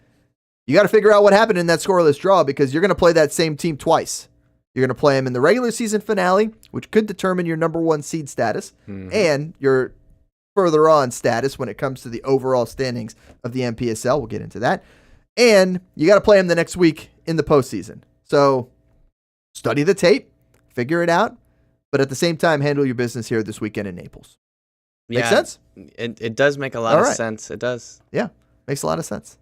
you got to figure out what happened in that scoreless draw, because you're going to play that same team twice. You're going to play them in the regular season finale, which could determine your number 1 seed status and your further on status when it comes to the overall standings of the NPSL. We'll get into that. And you got to play them the next week in the postseason. So study the tape, figure it out, but at the same time, handle your business here this weekend in Naples. Make sense? It does make a lot of sense. It does. Yeah, makes a lot of sense.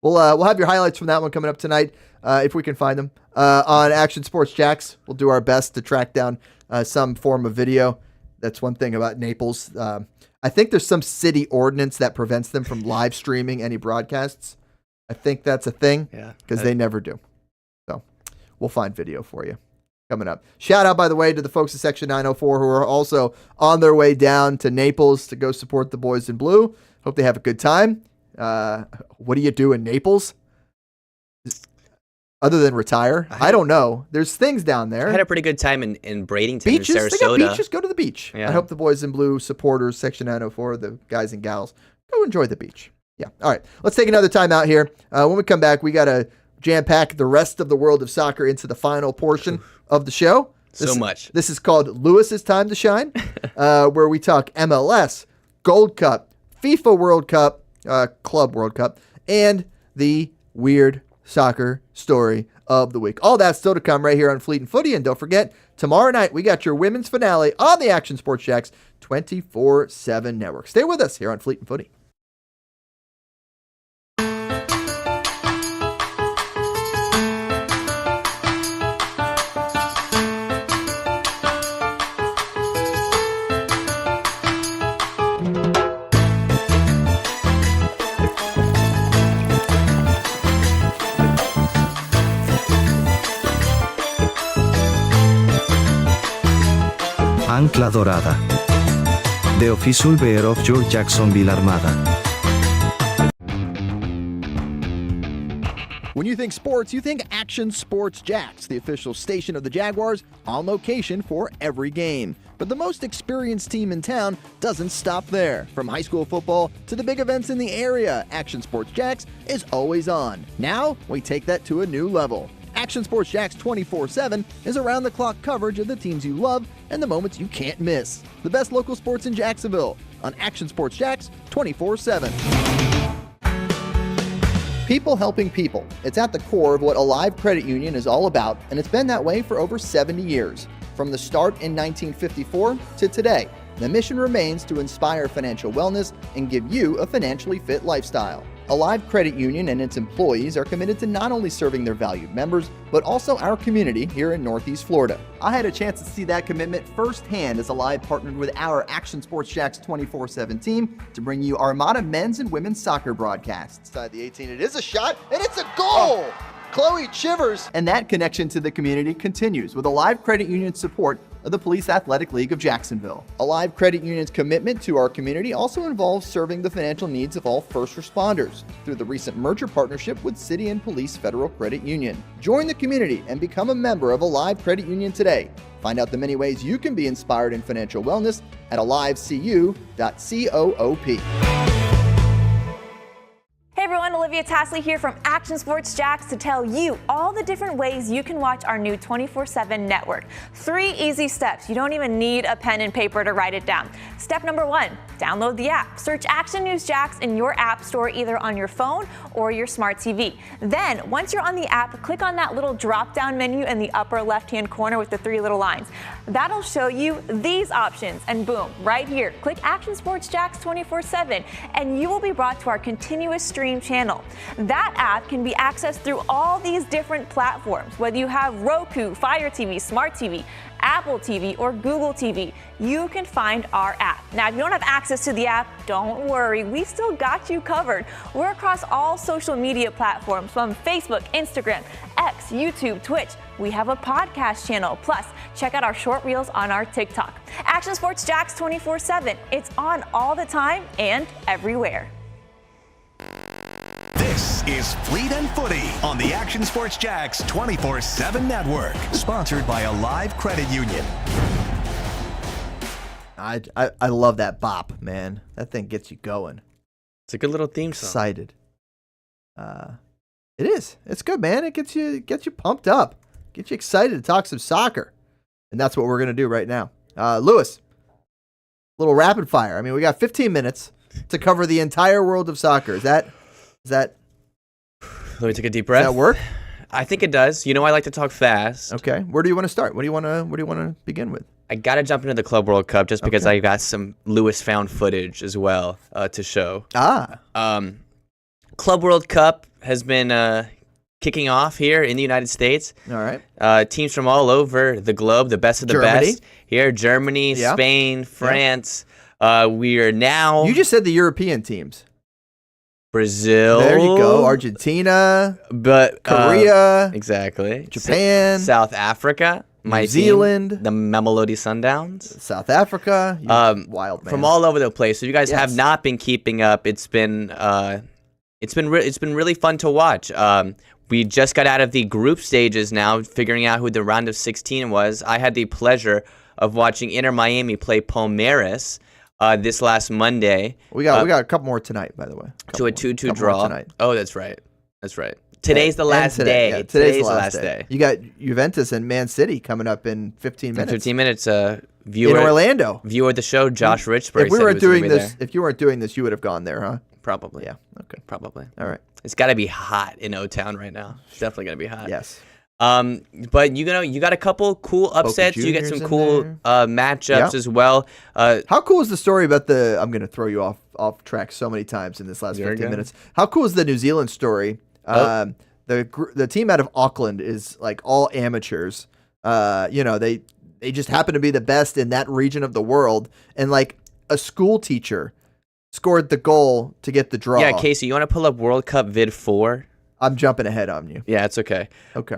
We'll have your highlights from that one coming up tonight, if we can find them, on Action Sports Jacks. We'll do our best to track down some form of video. That's one thing about Naples. I think there's some city ordinance that prevents them from live streaming any broadcasts. I think that's a thing, because they never do. So we'll find video for you coming up. Shout out, by the way, to the folks at Section 904 who are also on their way down to Naples to go support the boys in blue. Hope they have a good time. What do you do in Naples other than retire? I don't know. There's things down there. I had a pretty good time in Bradenton, beaches, in Sarasota. They got beaches. Go to the beach. Yeah. I hope the boys in blue supporters, Section 904, the guys and gals, go enjoy the beach. Yeah. All right. Let's take another time out here. When we come back, we got to jam-pack the rest of the world of soccer into the final portion of the show. This is called Lewis's Time to Shine, where we talk MLS, Gold Cup, FIFA World Cup, Club World Cup, and the weird soccer story of the week. All that still to come right here on Fleet and Footy. And don't forget, tomorrow night we got your women's finale on the Action Sports Jacks 24/7 network. Stay with us here on Fleet and Footy. Ancla Dorada. The official bear of your Jacksonville Armada. When you think sports, you think Action Sports Jacks, the official station of the Jaguars, on location for every game. But the most experienced team in town doesn't stop there. From high school football to the big events in the area, Action Sports Jacks is always on. Now, we take that to a new level. Action Sports Jacks 24/7 is around-the-clock coverage of the teams you love and the moments you can't miss. The best local sports in Jacksonville on Action Sports Jacks 24/7. People helping people. It's at the core of what Alive Credit Union is all about, and it's been that way for over 70 years. From the start in 1954 to today, the mission remains to inspire financial wellness and give you a financially fit lifestyle. Alive Credit Union and its employees are committed to not only serving their valued members, but also our community here in Northeast Florida. I had a chance to see that commitment firsthand as Alive partnered with our Action Sports Jacks 24/7 team to bring you Armada men's and women's soccer broadcasts. Inside the 18, it is a shot, and it's a goal! Chloe Chivers! And that connection to the community continues with Alive Credit Union's support of the Police Athletic League of Jacksonville. Alive Credit Union's commitment to our community also involves serving the financial needs of all first responders through the recent merger partnership with City and Police Federal Credit Union. Join the community and become a member of Alive Credit Union today. Find out the many ways you can be inspired in financial wellness at alivecu.coop. Hey everyone, Olivia Tasley here from Action Sports Jacks to tell you all the different ways you can watch our new 24/7 network. 3 easy steps. You don't even need a pen and paper to write it down. Step number 1, download the app. Search Action News Jacks in your app store either on your phone or your smart TV. Then, once you're on the app, click on that little drop-down menu in the upper left-hand corner with the 3 little lines. That'll show you these options, and boom, right here, click Action Sports Jacks 24/7, and you will be brought to our continuous stream channel. That app can be accessed through all these different platforms, whether you have Roku, Fire TV, Smart TV, Apple TV, or Google TV. You can find our app. Now, if you don't have access to the app, don't worry, we still got you covered. We're across all social media platforms from Facebook, Instagram, X, YouTube, Twitch. We have a podcast channel. Plus, check out our short reels on our TikTok. Action Sports Jacks 24/7. It's on all the time and everywhere. This is Fleet and Footy on the Action Sports Jacks 24/7 network, sponsored by a live credit union. I love that bop, man. That thing gets you going. It's a good little theme song. Excited. It is. It's good, man. It gets you pumped up. Gets you excited to talk some soccer. And that's what we're going to do right now. Lewis, little rapid fire. I mean, we got 15 minutes to cover the entire world of soccer. Is that Let me take a deep breath. Does that work? I think it does. You know, I like to talk fast. Okay. Where do you want to start? What do you want to begin with? I got to jump into the Club World Cup just because I got some Lewis found footage as well to show. Club World Cup has been kicking off here in the United States. All right. Teams from all over the globe, the best of the best. Here, Germany, Yeah. Spain, France. We are now... You just said the European teams. Brazil. There you go. Argentina. But Korea. Exactly. Japan. South Africa. New Zealand. The Mamelodi Sundowns. South Africa. Wild man. From all over the place. So you guys have not been keeping up. It's been really fun to watch. We just got out of the group stages now, figuring out who the round of 16 was. I had the pleasure of watching Inter Miami play Palmeiras this last Monday. We got a couple more tonight, by the way. To a 2-2 draw. Tonight. Oh, that's right. Today's the last day. Yeah, today's the last day. You got Juventus and Man City coming up in 15 minutes. 15 minutes. In Orlando. Viewer of the show, Josh Richburg. If you weren't doing this, you would have gone there, huh? Probably. Yeah. Okay. Probably. All right. It's got to be hot in O-Town right now. It's definitely going to be hot. Yes. But you got a couple cool upsets. You get some cool matchups as well. How cool is the story about I'm going to throw you off track so many times in this last 15 minutes. How cool is the New Zealand story? The team out of Auckland is like all amateurs. They just happen to be the best in that region of the world, and like a school teacher scored the goal to get the draw. Yeah, Casey, you want to pull up World Cup Vid 4? I'm jumping ahead on you. Yeah, it's okay. Okay.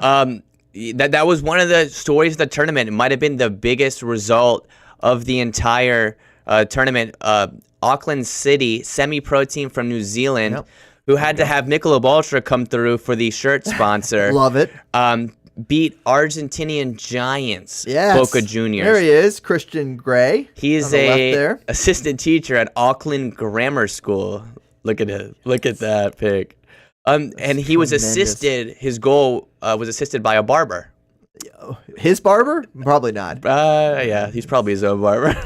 That was one of the stories of the tournament. It might have been the biggest result of the entire tournament. Auckland City, semi-pro team from New Zealand, who had to have Michelob Ultra come through for the shirt sponsor. Love it. Beat Argentinian giants, yes. Boca Juniors. There he is, Christian Gray. He's a assistant teacher at Auckland Grammar School. Look at it. Look at that pic. And he was assisted. His goal was assisted by a barber. His barber? Probably not. Yeah, he's probably his own barber.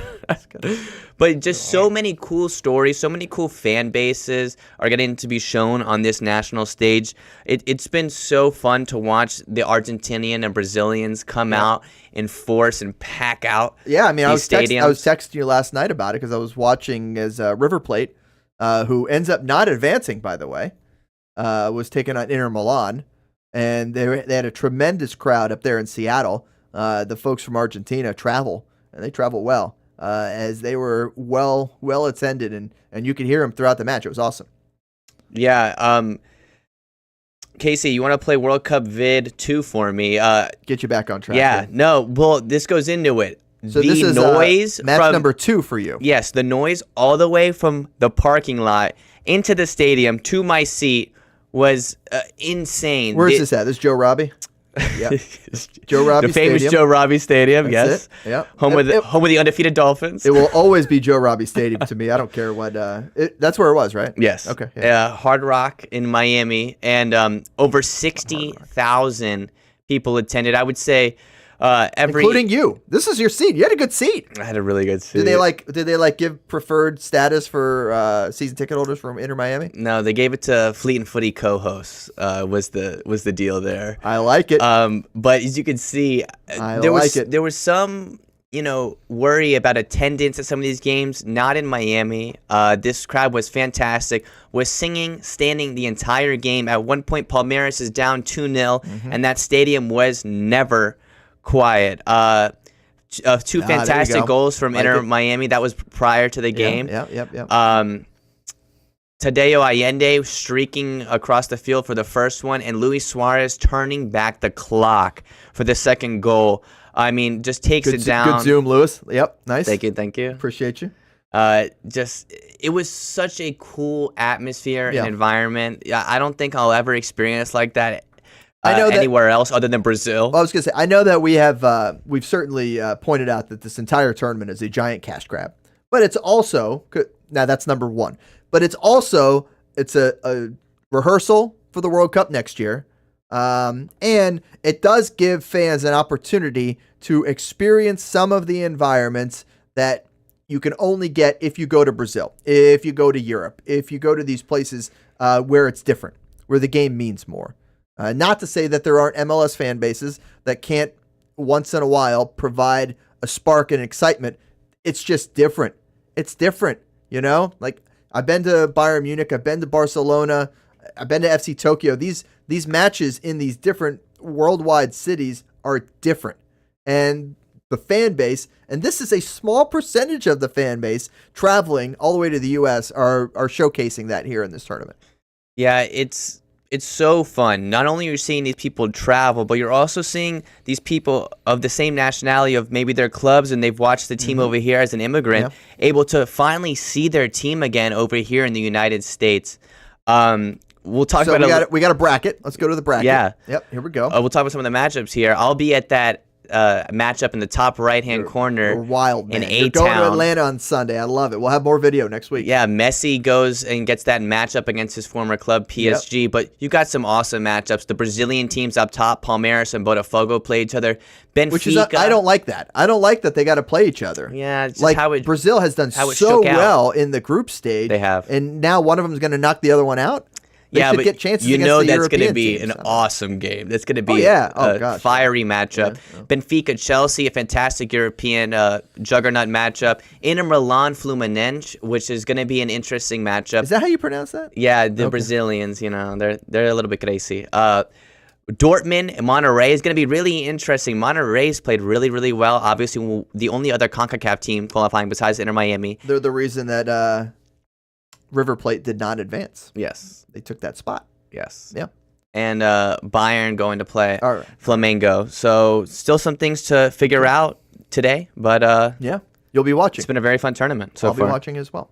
But just so many cool stories, so many cool fan bases are getting to be shown on this national stage. It's been so fun to watch the Argentinian and Brazilians come out in force and pack out. Yeah, I mean, I was stadiums. I was texting you last night about it because I was watching as River Plate, who ends up not advancing, by the way, was taking on Inter Milan, and they had a tremendous crowd up there in Seattle. The folks from Argentina travel, and they travel well. As they were well attended, and you could hear them throughout the match. It was awesome. Yeah. Casey, you want to play World Cup Vid 2 for me? Get you back on track. Yeah. No. Well, this goes into it. So this is noise match number 2 for you. Yes, the noise all the way from the parking lot into the stadium to my seat was insane. Where is this at? This is Joe Robbie? Yeah. Joe Robbie the famous Stadium. Joe Robbie Stadium. That's yes. it. Yep. Home with the undefeated Dolphins. It will always be Joe Robbie Stadium to me. I don't care what. That's where it was, right? Yes. Okay. Yeah. Hard Rock in Miami, and over 60,000 people attended. I would say including you. This is your seat. You had a good seat. I had a really good seat. Did they give preferred status for season ticket holders from Inter Miami? No, they gave it to Fleet and Footy co-hosts. Was the deal there? I like it. But as you can see, there was some worry about attendance at some of these games. Not in Miami. This crowd was fantastic. Was singing, standing the entire game. At one point, Palmeiras is down 2-0, and that stadium was never quiet. Two fantastic goals from Inter Miami. That was prior to the game. Yep. Tadeo Allende streaking across the field for the first one, and Luis Suarez turning back the clock for the second goal. I mean, just takes it down. Good zoom, Lewis. Yep, nice. Thank you. Appreciate you. It was such a cool atmosphere and environment. I don't think I'll ever experience like that. I know anywhere else other than Brazil. I was going to say, I know that we've certainly pointed out that this entire tournament is a giant cash grab, but it's also, now that's number one, but it's a rehearsal for the World Cup next year. And it does give fans an opportunity to experience some of the environments that you can only get if you go to Brazil, if you go to Europe, if you go to these places where it's different, where the game means more. Not to say that there aren't MLS fan bases that can't once in a while provide a spark and excitement. It's just different. It's different, Like, I've been to Bayern Munich, I've been to Barcelona, I've been to FC Tokyo. These matches in these different worldwide cities are different. And the fan base, and this is a small percentage of the fan base traveling all the way to the U.S., are showcasing that here in this tournament. Yeah, it's so fun. Not only are you seeing these people travel, but you're also seeing these people of the same nationality of maybe their clubs, and they've watched the team over here as an immigrant, able to finally see their team again over here in the United States. We'll talk about we got a bracket. Let's go to the bracket. Yeah. Yep, here we go. We'll talk about some of the matchups here. I'll be at that matchup in the top right-hand corner. You're wild, man. In You're going to Atlanta on Sunday. I love it. We'll have more video next week. Yeah, Messi goes and gets that matchup against his former club, PSG. Yep. But you got some awesome matchups. The Brazilian teams up top, Palmeiras and Botafogo, play each other. Benfica. I don't like that. I don't like that they got to play each other. Yeah, it's like how Brazil has done so well in the group stage. They have. And now one of them is going to knock the other one out. They but get chances that's going to be teams. an awesome game. That's going to be a fiery matchup. Yeah. Benfica-Chelsea, a fantastic European juggernaut matchup. Inter Milan-Fluminense, which is going to be an interesting matchup. Is that how you pronounce that? Yeah, the Brazilians, they're a little bit crazy. Dortmund and Monterrey is going to be really interesting. Monterrey's played really, really well. Obviously, the only other CONCACAF team qualifying besides Inter Miami. They're the reason that River Plate did not advance. Yes. They took that spot. Yes. Yeah. And Bayern going to play Flamengo. So still some things to figure out today, but yeah, you'll be watching. It's been a very fun tournament so I'll far. Be watching as well.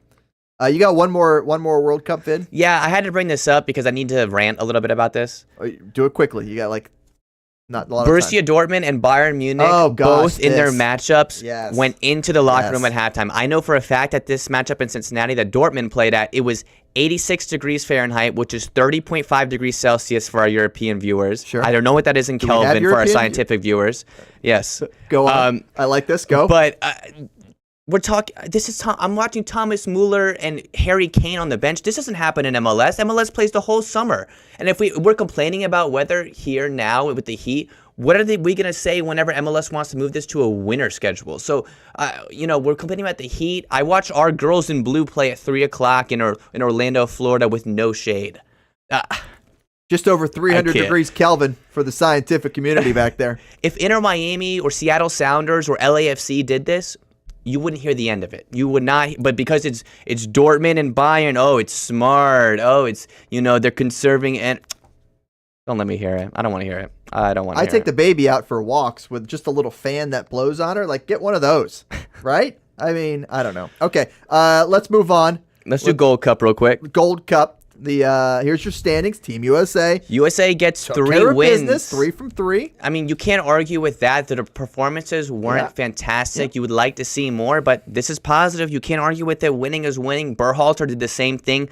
You got one more World Cup vid? Yeah, I had to bring this up because I need to rant a little bit about this. Do it quickly. You got not a lot Borussia of time. Dortmund and Bayern Munich, both in their matchups, went into the locker room at halftime. I know for a fact that this matchup in Cincinnati that Dortmund played at, it was 86 degrees Fahrenheit, which is 30.5 degrees Celsius for our European viewers. Sure. I don't know what that is in Kelvin for our scientific viewers. Yes. Go on. I like this. Go. But we're talking. I'm watching Thomas Muller and Harry Kane on the bench. This doesn't happen in MLS. MLS plays the whole summer. And if we're complaining about weather here now with the heat, what are we going to say whenever MLS wants to move this to a winter schedule? So, we're complaining about the heat. I watched our girls in blue play at 3 o'clock in Orlando, Florida with no shade. Just over 300 degrees Kelvin for the scientific community back there. If Inter Miami or Seattle Sounders or LAFC did this, you wouldn't hear the end of it. You would not, but because it's Dortmund and Bayern, it's smart. It's, they're conserving, and don't let me hear it. I don't want to hear it. I don't want to hear it. I take the baby out for walks with just a little fan that blows on her. Like, get one of those, right? I mean, I don't know. Okay, let's move on. Let's do Gold Cup real quick. Gold Cup. Here's your standings. Team USA. USA gets Took 3 care of wins. Business, 3 from 3. I mean, you can't argue with that. The performances weren't fantastic. You would like to see more, but this is positive. You can't argue with it. Winning is winning. Berhalter did the same thing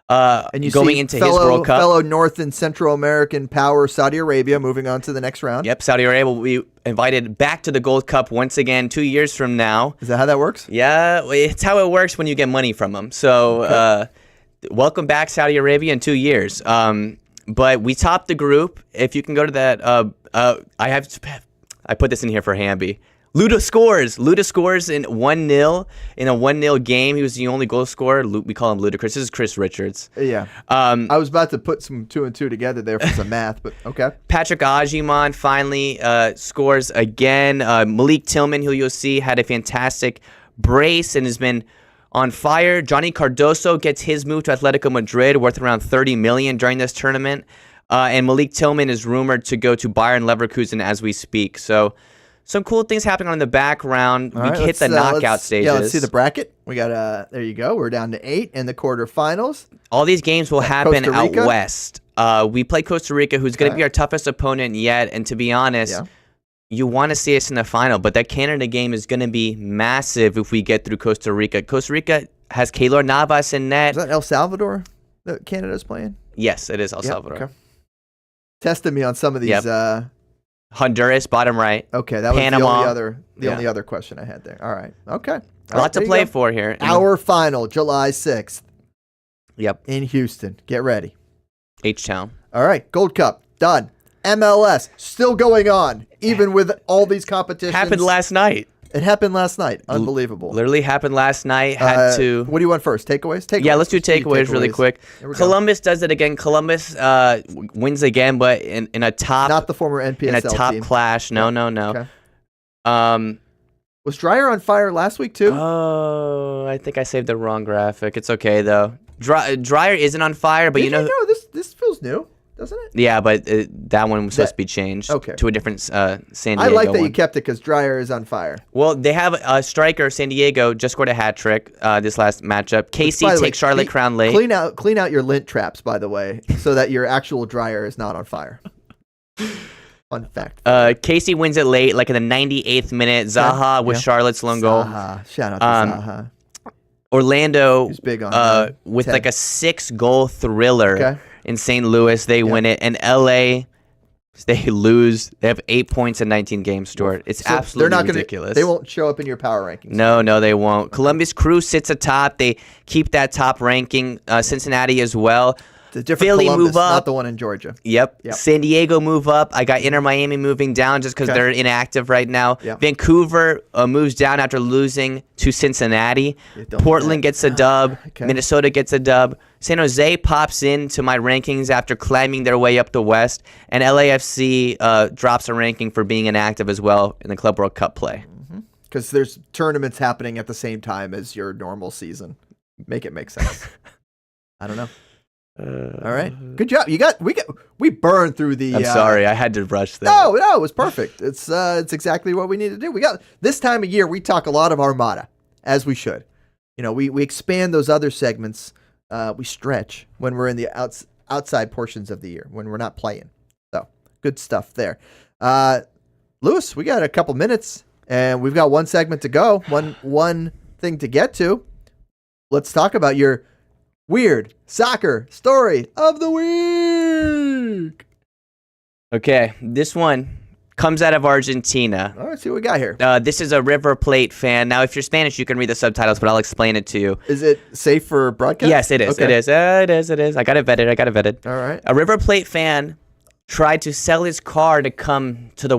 and you going into his World Cup. Fellow North and Central American power Saudi Arabia moving on to the next round. Yep, Saudi Arabia will be invited back to the Gold Cup once again 2 years from now. Is that how that works? Yeah, it's how it works when you get money from them. So welcome back, Saudi Arabia, in 2 years. But we topped the group. If you can go to that, I put this in here for Hamby. Luda scores. Luda scores in 1-0 in a 1-0 game. He was the only goal scorer. We call him Ludacris. This is Chris Richards. Yeah. I was about to put some 2 and 2 together there for some math, but okay. Patrick Ajiman finally scores again. Malik Tillman, who you'll see, had a fantastic brace and has been on fire. Johnny Cardoso gets his move to Atletico Madrid, worth around $30 million during this tournament. And Malik Tillman is rumored to go to Bayern Leverkusen as we speak. So some cool things happening on the background. We hit the knockout stages. Yeah, let's see the bracket. We got there you go. We're down to 8 in the quarterfinals. All these games will happen out west. We play Costa Rica, who's going to be our toughest opponent yet. And to be honest, you want to see us in the final, but that Canada game is going to be massive if we get through Costa Rica. Costa Rica has Keylor Navas in net. Is that El Salvador that Canada's playing? Yes, it is El Salvador. Okay. Tested me on some of these. Honduras, bottom right. Okay, that was Panama. the only other question I had there. All right. Okay. A lot to play for here. Our final, July 6th. Yep. In Houston. Get ready. H-Town. All right. Gold Cup. Done. MLS. Still going on, even with all these competitions. Happened last night. It happened last night. Unbelievable. Literally happened last night. Had to. What do you want first? Takeaways? Yeah, let's do takeaways really quick. Columbus does it again. Columbus wins again, but in a top. Not the former NPSL in a top team. clash. No. Okay. Was Dreyer on fire last week too? Oh, I think I saved the wrong graphic. It's okay though. Dreyer isn't on fire, but No, this feels new, doesn't it? Yeah, but that one was supposed to be changed to a different San Diego. I like that you kept it because Dreyer is on fire. Well, they have a striker, San Diego, just scored a hat trick this last matchup. Casey takes Charlotte Crown late. Clean out your lint traps, by the way, so that your actual Dreyer is not on fire. Fun fact. Casey wins it late, like in the 98th minute. Zaha with Charlotte's lone goal. Shout out to Zaha. Orlando He's big on with 10. like a 6-goal thriller in St. Louis. They win it. And LA, they lose. They have 8 points in 19 games, Stuart. It's absolutely ridiculous. They won't show up in your power rankings. No, they won't. Columbus Crew sits atop. They keep that top ranking. Cincinnati as well. The different Philly Columbus, move up. not the one in Georgia. Yep. San Diego move up. I got Inter Miami moving down just because they're inactive right now. Vancouver moves down after losing to Cincinnati. Portland gets a dub. Minnesota gets a dub. San Jose pops into my rankings after climbing their way up the West. And LAFC drops a ranking for being inactive as well in the Club World Cup play. Because there's tournaments happening at the same time as your normal season. Make it make sense. I don't know. All right, good job. We burned through the. I'm sorry, I had to rush that. No, it was perfect. It's exactly what we need to do. We got this time of year. We talk a lot of Armada, as we should. You know, we expand those other segments. We stretch when we're in the outside portions of the year when we're not playing. So good stuff there. Lewis, we got a couple minutes, and we've got one segment to go. One thing to get to. Let's talk about your weird soccer story of the week. Okay, this one comes out of Argentina. All right, let's see what we got here. This is a River Plate fan. Now, if you're Spanish, you can read the subtitles, but I'll explain it to you. Is it safe for broadcast? Yes, it is. Okay. It is. It is. I got it vetted. All right. A River Plate fan tried to sell his car to come to the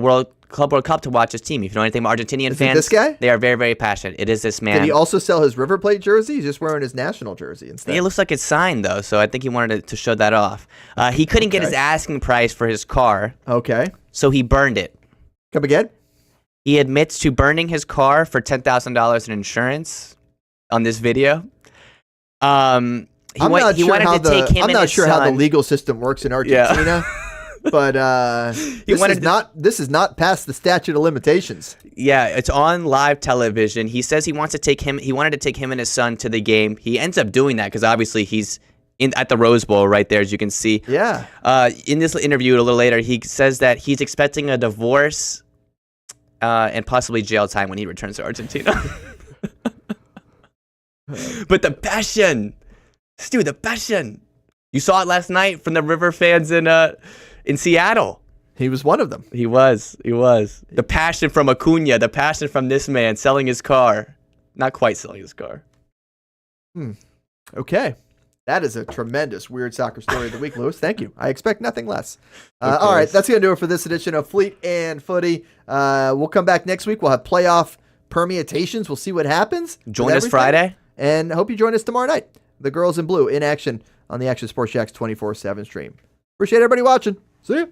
Club World Cup to watch his team. If you know anything about Argentinian fans, this guy? They are very, very passionate. It is this man. Did he also sell his River Plate jersey? He's just wearing his national jersey instead. It looks like it's signed, though, so I think he wanted to show that off. He couldn't get his asking price for his car. Okay. So he burned it. Come again? He admits to burning his car for $10,000 in insurance on this video. I'm not sure how the legal system works in Argentina. Yeah. But this is not past the statute of limitations. Yeah, it's on live television. He says he wanted to take him and his son to the game. He ends up doing that because obviously he's at the Rose Bowl right there, as you can see. Yeah. In this interview a little later, he says that he's expecting a divorce and possibly jail time when he returns to Argentina. But the passion, Stu, the passion. You saw it last night from the River fans in Seattle. He was one of them. He was. The passion from Acuna, the passion from this man selling his car. Not quite selling his car. Okay. That is a tremendous weird soccer story of the week, Lewis. Thank you. I expect nothing less. All right, that's going to do it for this edition of Fleet and Footy. We'll come back next week. We'll have playoff permutations. We'll see what happens. Join us Friday. And I hope you join us tomorrow night. The girls in blue in action on the Action Sports Jacks 24/7 stream. Appreciate everybody watching. See you.